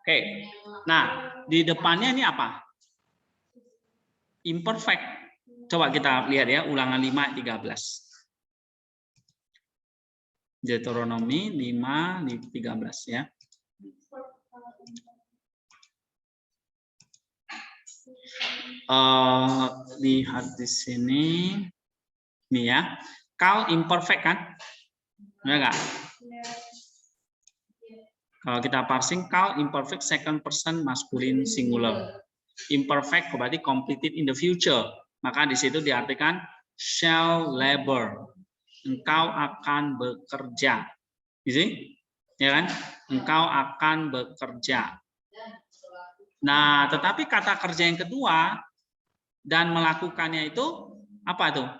Oke. Nah, di depannya ini apa? Imperfect. Coba kita lihat ya, ulangan 5:13. Deuteronomi 5:13 ya. Lihat di sini. Nih ya. Call imperfect kan? Benar nggak? Kalau kita parsing, call imperfect second person masculine singular. Imperfect berarti completed in the future. Maka di situ diartikan shall labor. Engkau akan bekerja. Gitu? Ya kan? Engkau akan bekerja. Nah, tetapi kata kerja yang kedua dan melakukannya itu apa tuh?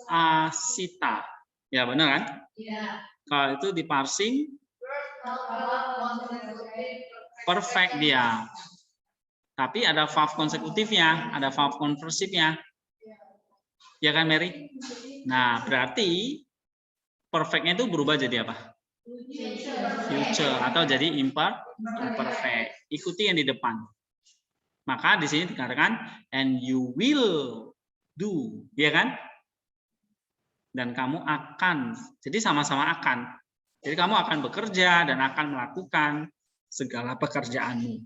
Faasita. Ya benar kan? Iya. Kalau itu diparsing perfect dia. Tapi ada verb konsekutifnya, ada verb konversifnya. Ya kan Mary? Nah, berarti perfectnya itu berubah jadi apa? Future atau jadi imperfect. Ikuti yang di depan. Maka di sini dikatakan and you will do, ya kan? Dan kamu akan. Jadi sama-sama akan. Jadi kamu akan bekerja dan akan melakukan segala pekerjaanmu.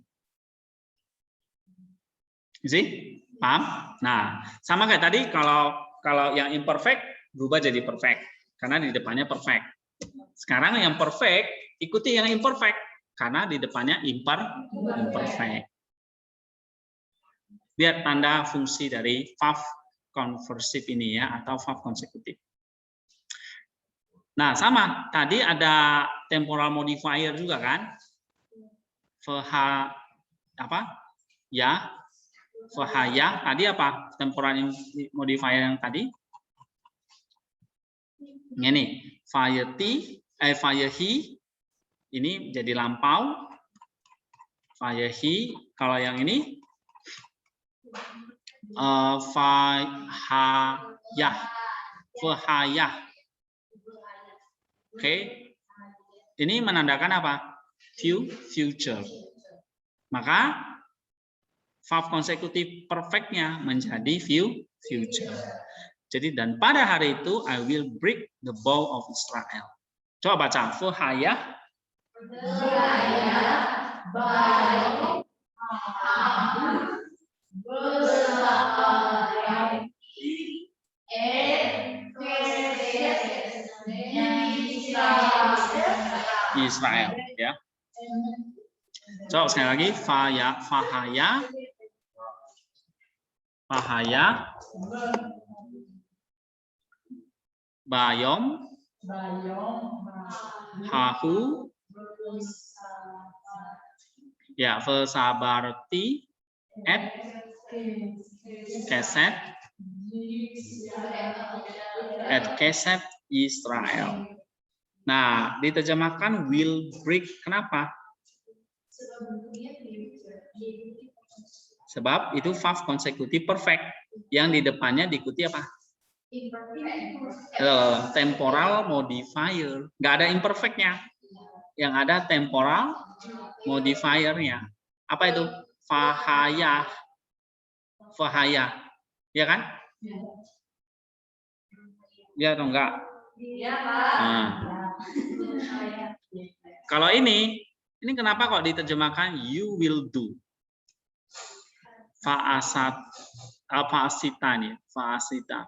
See? Paham? Nah, sama kayak tadi kalau yang imperfect berubah jadi perfect karena di depannya perfect. Sekarang yang perfect ikuti yang imperfect karena di depannya imperfect. Lihat tanda fungsi dari verb conversive ini ya atau verb konsekutif. Nah, sama. Tadi ada temporal modifier juga kan? Ya. Fahaya. Tadi apa? Temporal modifier yang tadi? Ini. Fayahi. Ini jadi lampau. Fayahi. Kalau yang ini? Fahayah. Fahayah. Oke, ini menandakan apa? Future. Maka verb konsekutif perfectnya menjadi future. Jadi dan pada hari itu I will break the bow of Israel. Coba baca. Fahayah. Israel ya. Coba sekali lagi fahaya bayom hahu ya versabarti et keset Israel. Nah, diterjemahkan will break. Kenapa? Sebab itu verb konsekutif perfect. Yang di depannya diikuti apa? Temporal modifier. Nggak ada imperfectnya. Yang ada temporal modifiernya. Apa itu? Fahayah. Ya kan? Ya atau enggak? Nah. Kalau ini kenapa kok diterjemahkan you will do? Faasita nih, faasita.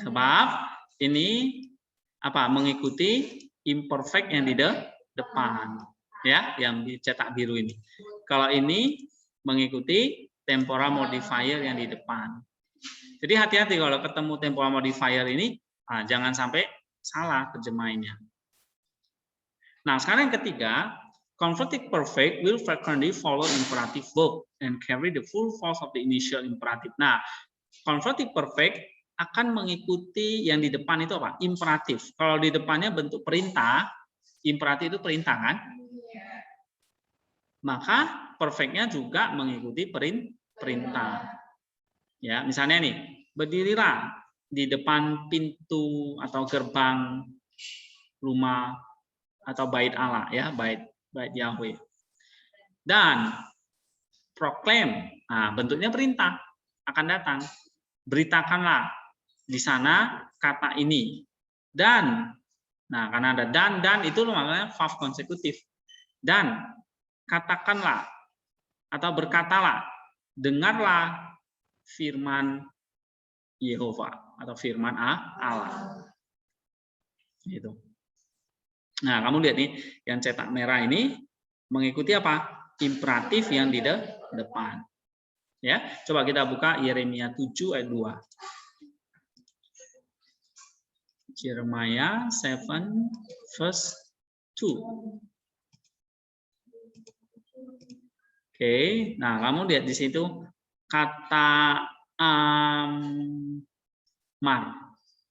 Sebab ini apa? Mengikuti imperfect yang di depan, ya, yang dicetak biru ini. Kalau ini mengikuti temporal modifier yang di depan. Jadi hati-hati kalau ketemu temporal modifier ini, jangan sampai salah terjemahannya. Nah, sekarang yang ketiga, converted perfect will frequently follow imperative verb and carry the full force of the initial imperative. Nah, converted perfect akan mengikuti yang di depan itu apa? Imperatif. Kalau di depannya bentuk perintah, imperatif itu perintah kan? Maka perfectnya juga mengikuti perintah. Ya, misalnya nih, berdirilah di depan pintu atau gerbang rumah atau bait Allah, ya, bait Yahweh. Dan proclaim, nah, bentuknya perintah akan datang. Beritakanlah di sana kata ini. Dan, nah, karena ada dan itu maknanya verb konsekutif. Dan katakanlah atau berkatalah, dengarlah firman Yehova atau firman Allah. Gitu. Nah, kamu lihat nih, yang cetak merah ini mengikuti apa? Imperatif yang di depan. Ya, coba kita buka Yeremia 7 ayat 2. Jeremiah 7 verse 2. Oke, nah kamu lihat di situ kata amar,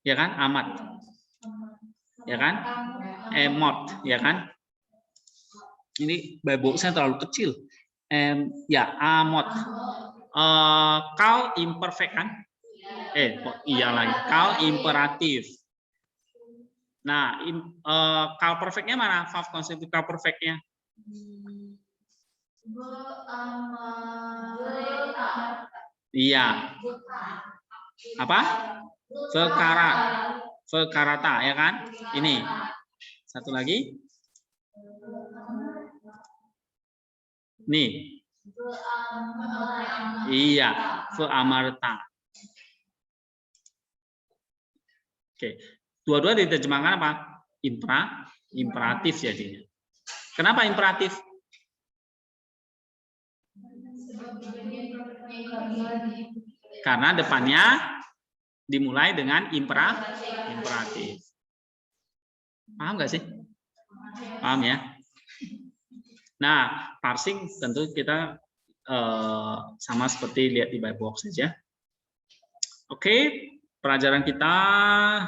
ya kan? Amat, ya kan? Emot, ya kan? Ini Bible saya terlalu kecil. Ya, amot. Kau imperfect kan? Iya lagi. Kau imperatif. Nah, kau perfectnya mana? Verb konsekutif kau perfectnya? Iya. Apa? Vekarata, ya kan? Ini. Satu lagi. Nih. Iya, veamarta. Oke. Dua-dua diterjemahkan apa? Imperatif jadinya. Kenapa imperatif? Karena depannya dimulai dengan imperatif. Paham nggak sih? Paham ya? Nah, parsing tentu kita sama seperti lihat di Bible Box saja. Oke, pelajaran kita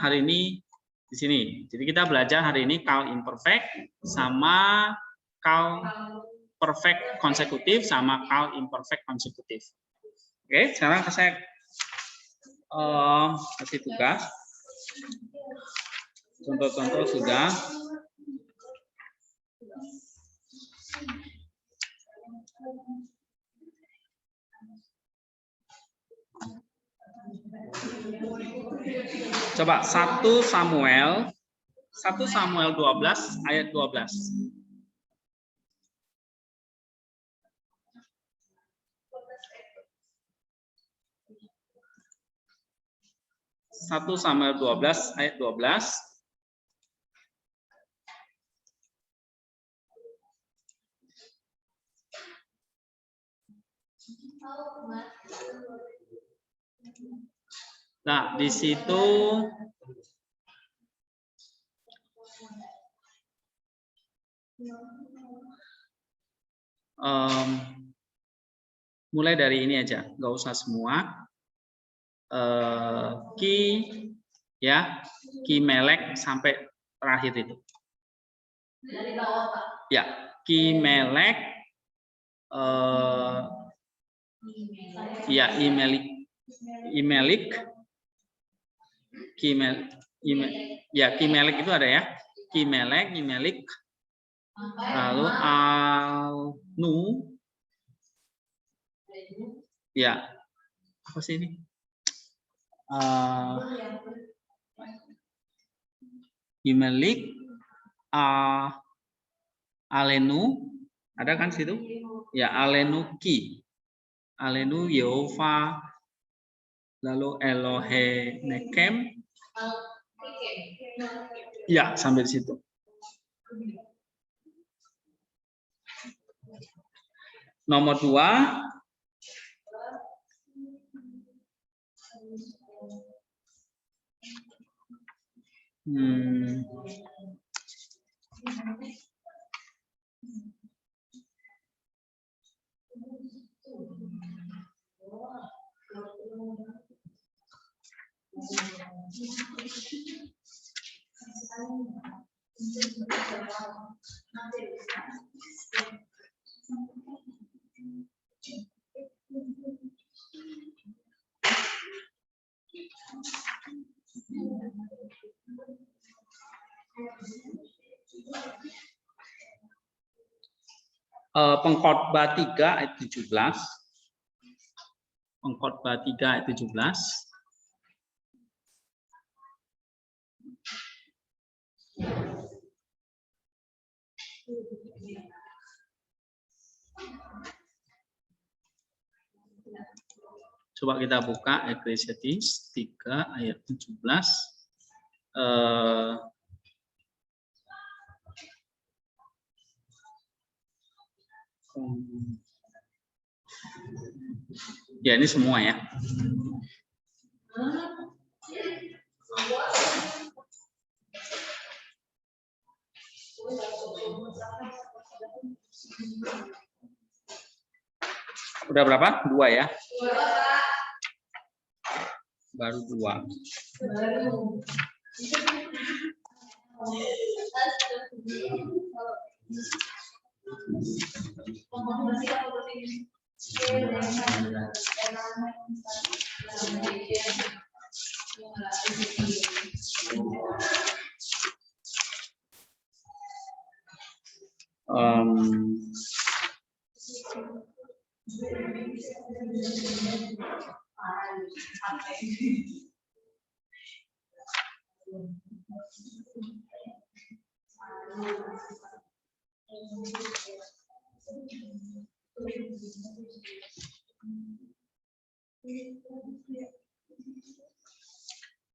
hari ini di sini. Jadi kita belajar hari ini call imperfect sama call perfect konsekutif sama call imperfect konsekutif. Oke, sekarang saya kasih tugas. Contoh-contoh sudah. Coba 1 Samuel 12 ayat 12. 1 Samuel 12 ayat 12. Nah, di situ mulai dari ini aja, nggak usah semua. Ki Melek sampai terakhir itu. Ya, Ki Melek, ya Imelik, Ki Melek itu ada ya. Ki Melek, Imelik, lalu Al-Nu, ya apa sih ini? Imelik, Alenu, ada kan situ? Ya, Alenu Ki, Alenu Yehova, lalu Elohe Nekem. Ya, sampai di situ. Nomor 2. Pengkhotbah 3 ayat 17. Pengkhotbah 3 ayat 17. Coba kita buka Ecclesiastes 3 ayat 17. Ya, ini semua ya. Udah berapa? 2 ya? Baru 2.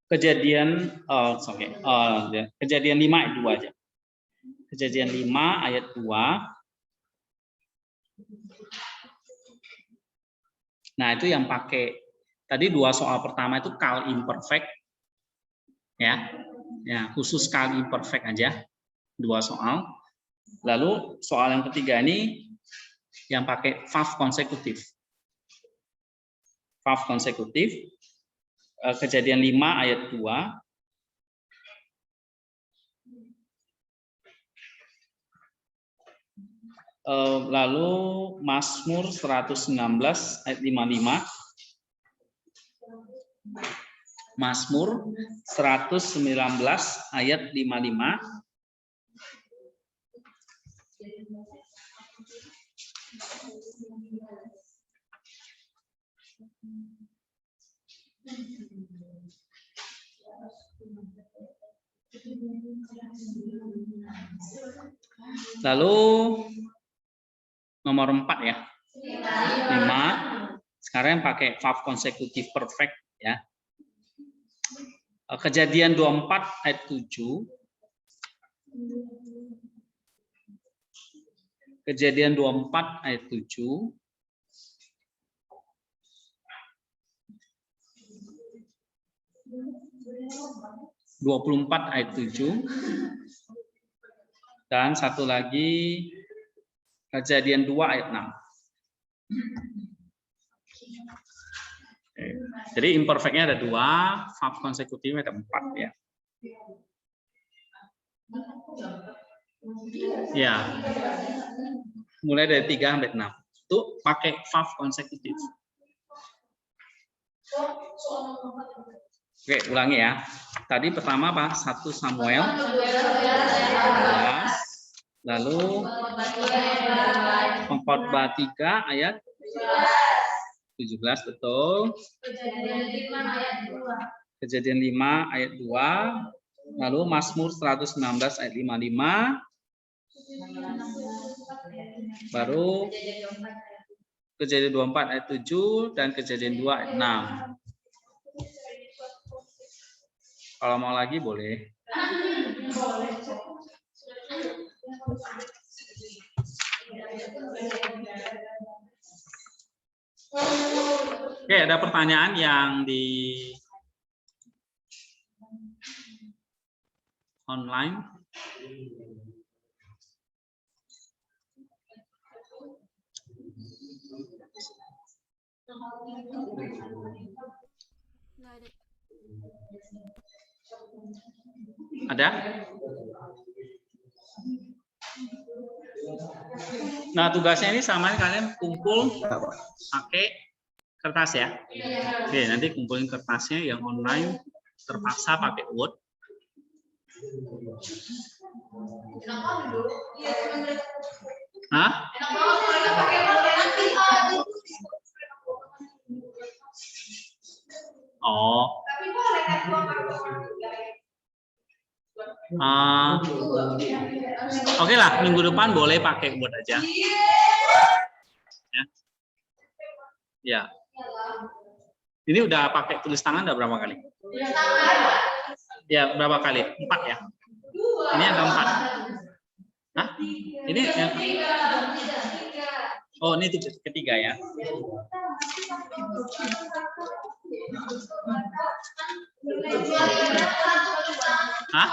Kejadian Kejadian 5 ayat 2 aja. Kejadian 5 ayat 2. Nah, itu yang pakai tadi 2 soal pertama itu kal imperfect ya. Ya, khusus kal imperfect aja 2 soal. Lalu soal yang ketiga ini yang pakai verb konsekutif. Verb konsekutif. Kejadian 5 ayat 2. Lalu Mazmur 119 ayat 55. Mazmur 119 ayat 55. Lalu nomor 4 ya. 5. Sekarang pakai verb konsekutif perfect ya. Kejadian 24 ayat 7. Kejadian 24 ayat 7. ayat 7. Dan satu lagi Kejadian 2 ayat 6. Jadi imperfectnya ada 2, verb konsekutifnya ada 4 ya. Ya. Mulai dari 3 sampai 6. Itu pakai verb konsekutif. Oke, ulangi ya. Tadi pertama apa? 1 Samuel 11. Lalu Pengkhotbah 3 ayat 17, betul. Kejadian 5 ayat 2. Lalu Mazmur 119 ayat 55. Baru Kejadian 24 ayat 7 dan Kejadian 2 ayat 6. Kalau mau lagi boleh. Oke, ada pertanyaan yang di online. Ada? Nah, tugasnya ini sama kalian kumpul pakai kertas ya. Oke, nanti kumpulin kertasnya yang online terpaksa pakai Word. Hah? Enak banget mereka pakai nanti Oh. tapi boleh kan gua pakai Oke lah, minggu depan boleh pakai Word aja. Ya. Ya. Ini udah pakai tulis tangan udah berapa kali? Ya, berapa kali? 4 ya? Ini yang keempat. Hah? Ini yang... Oh, ini ketiga ya. Hah?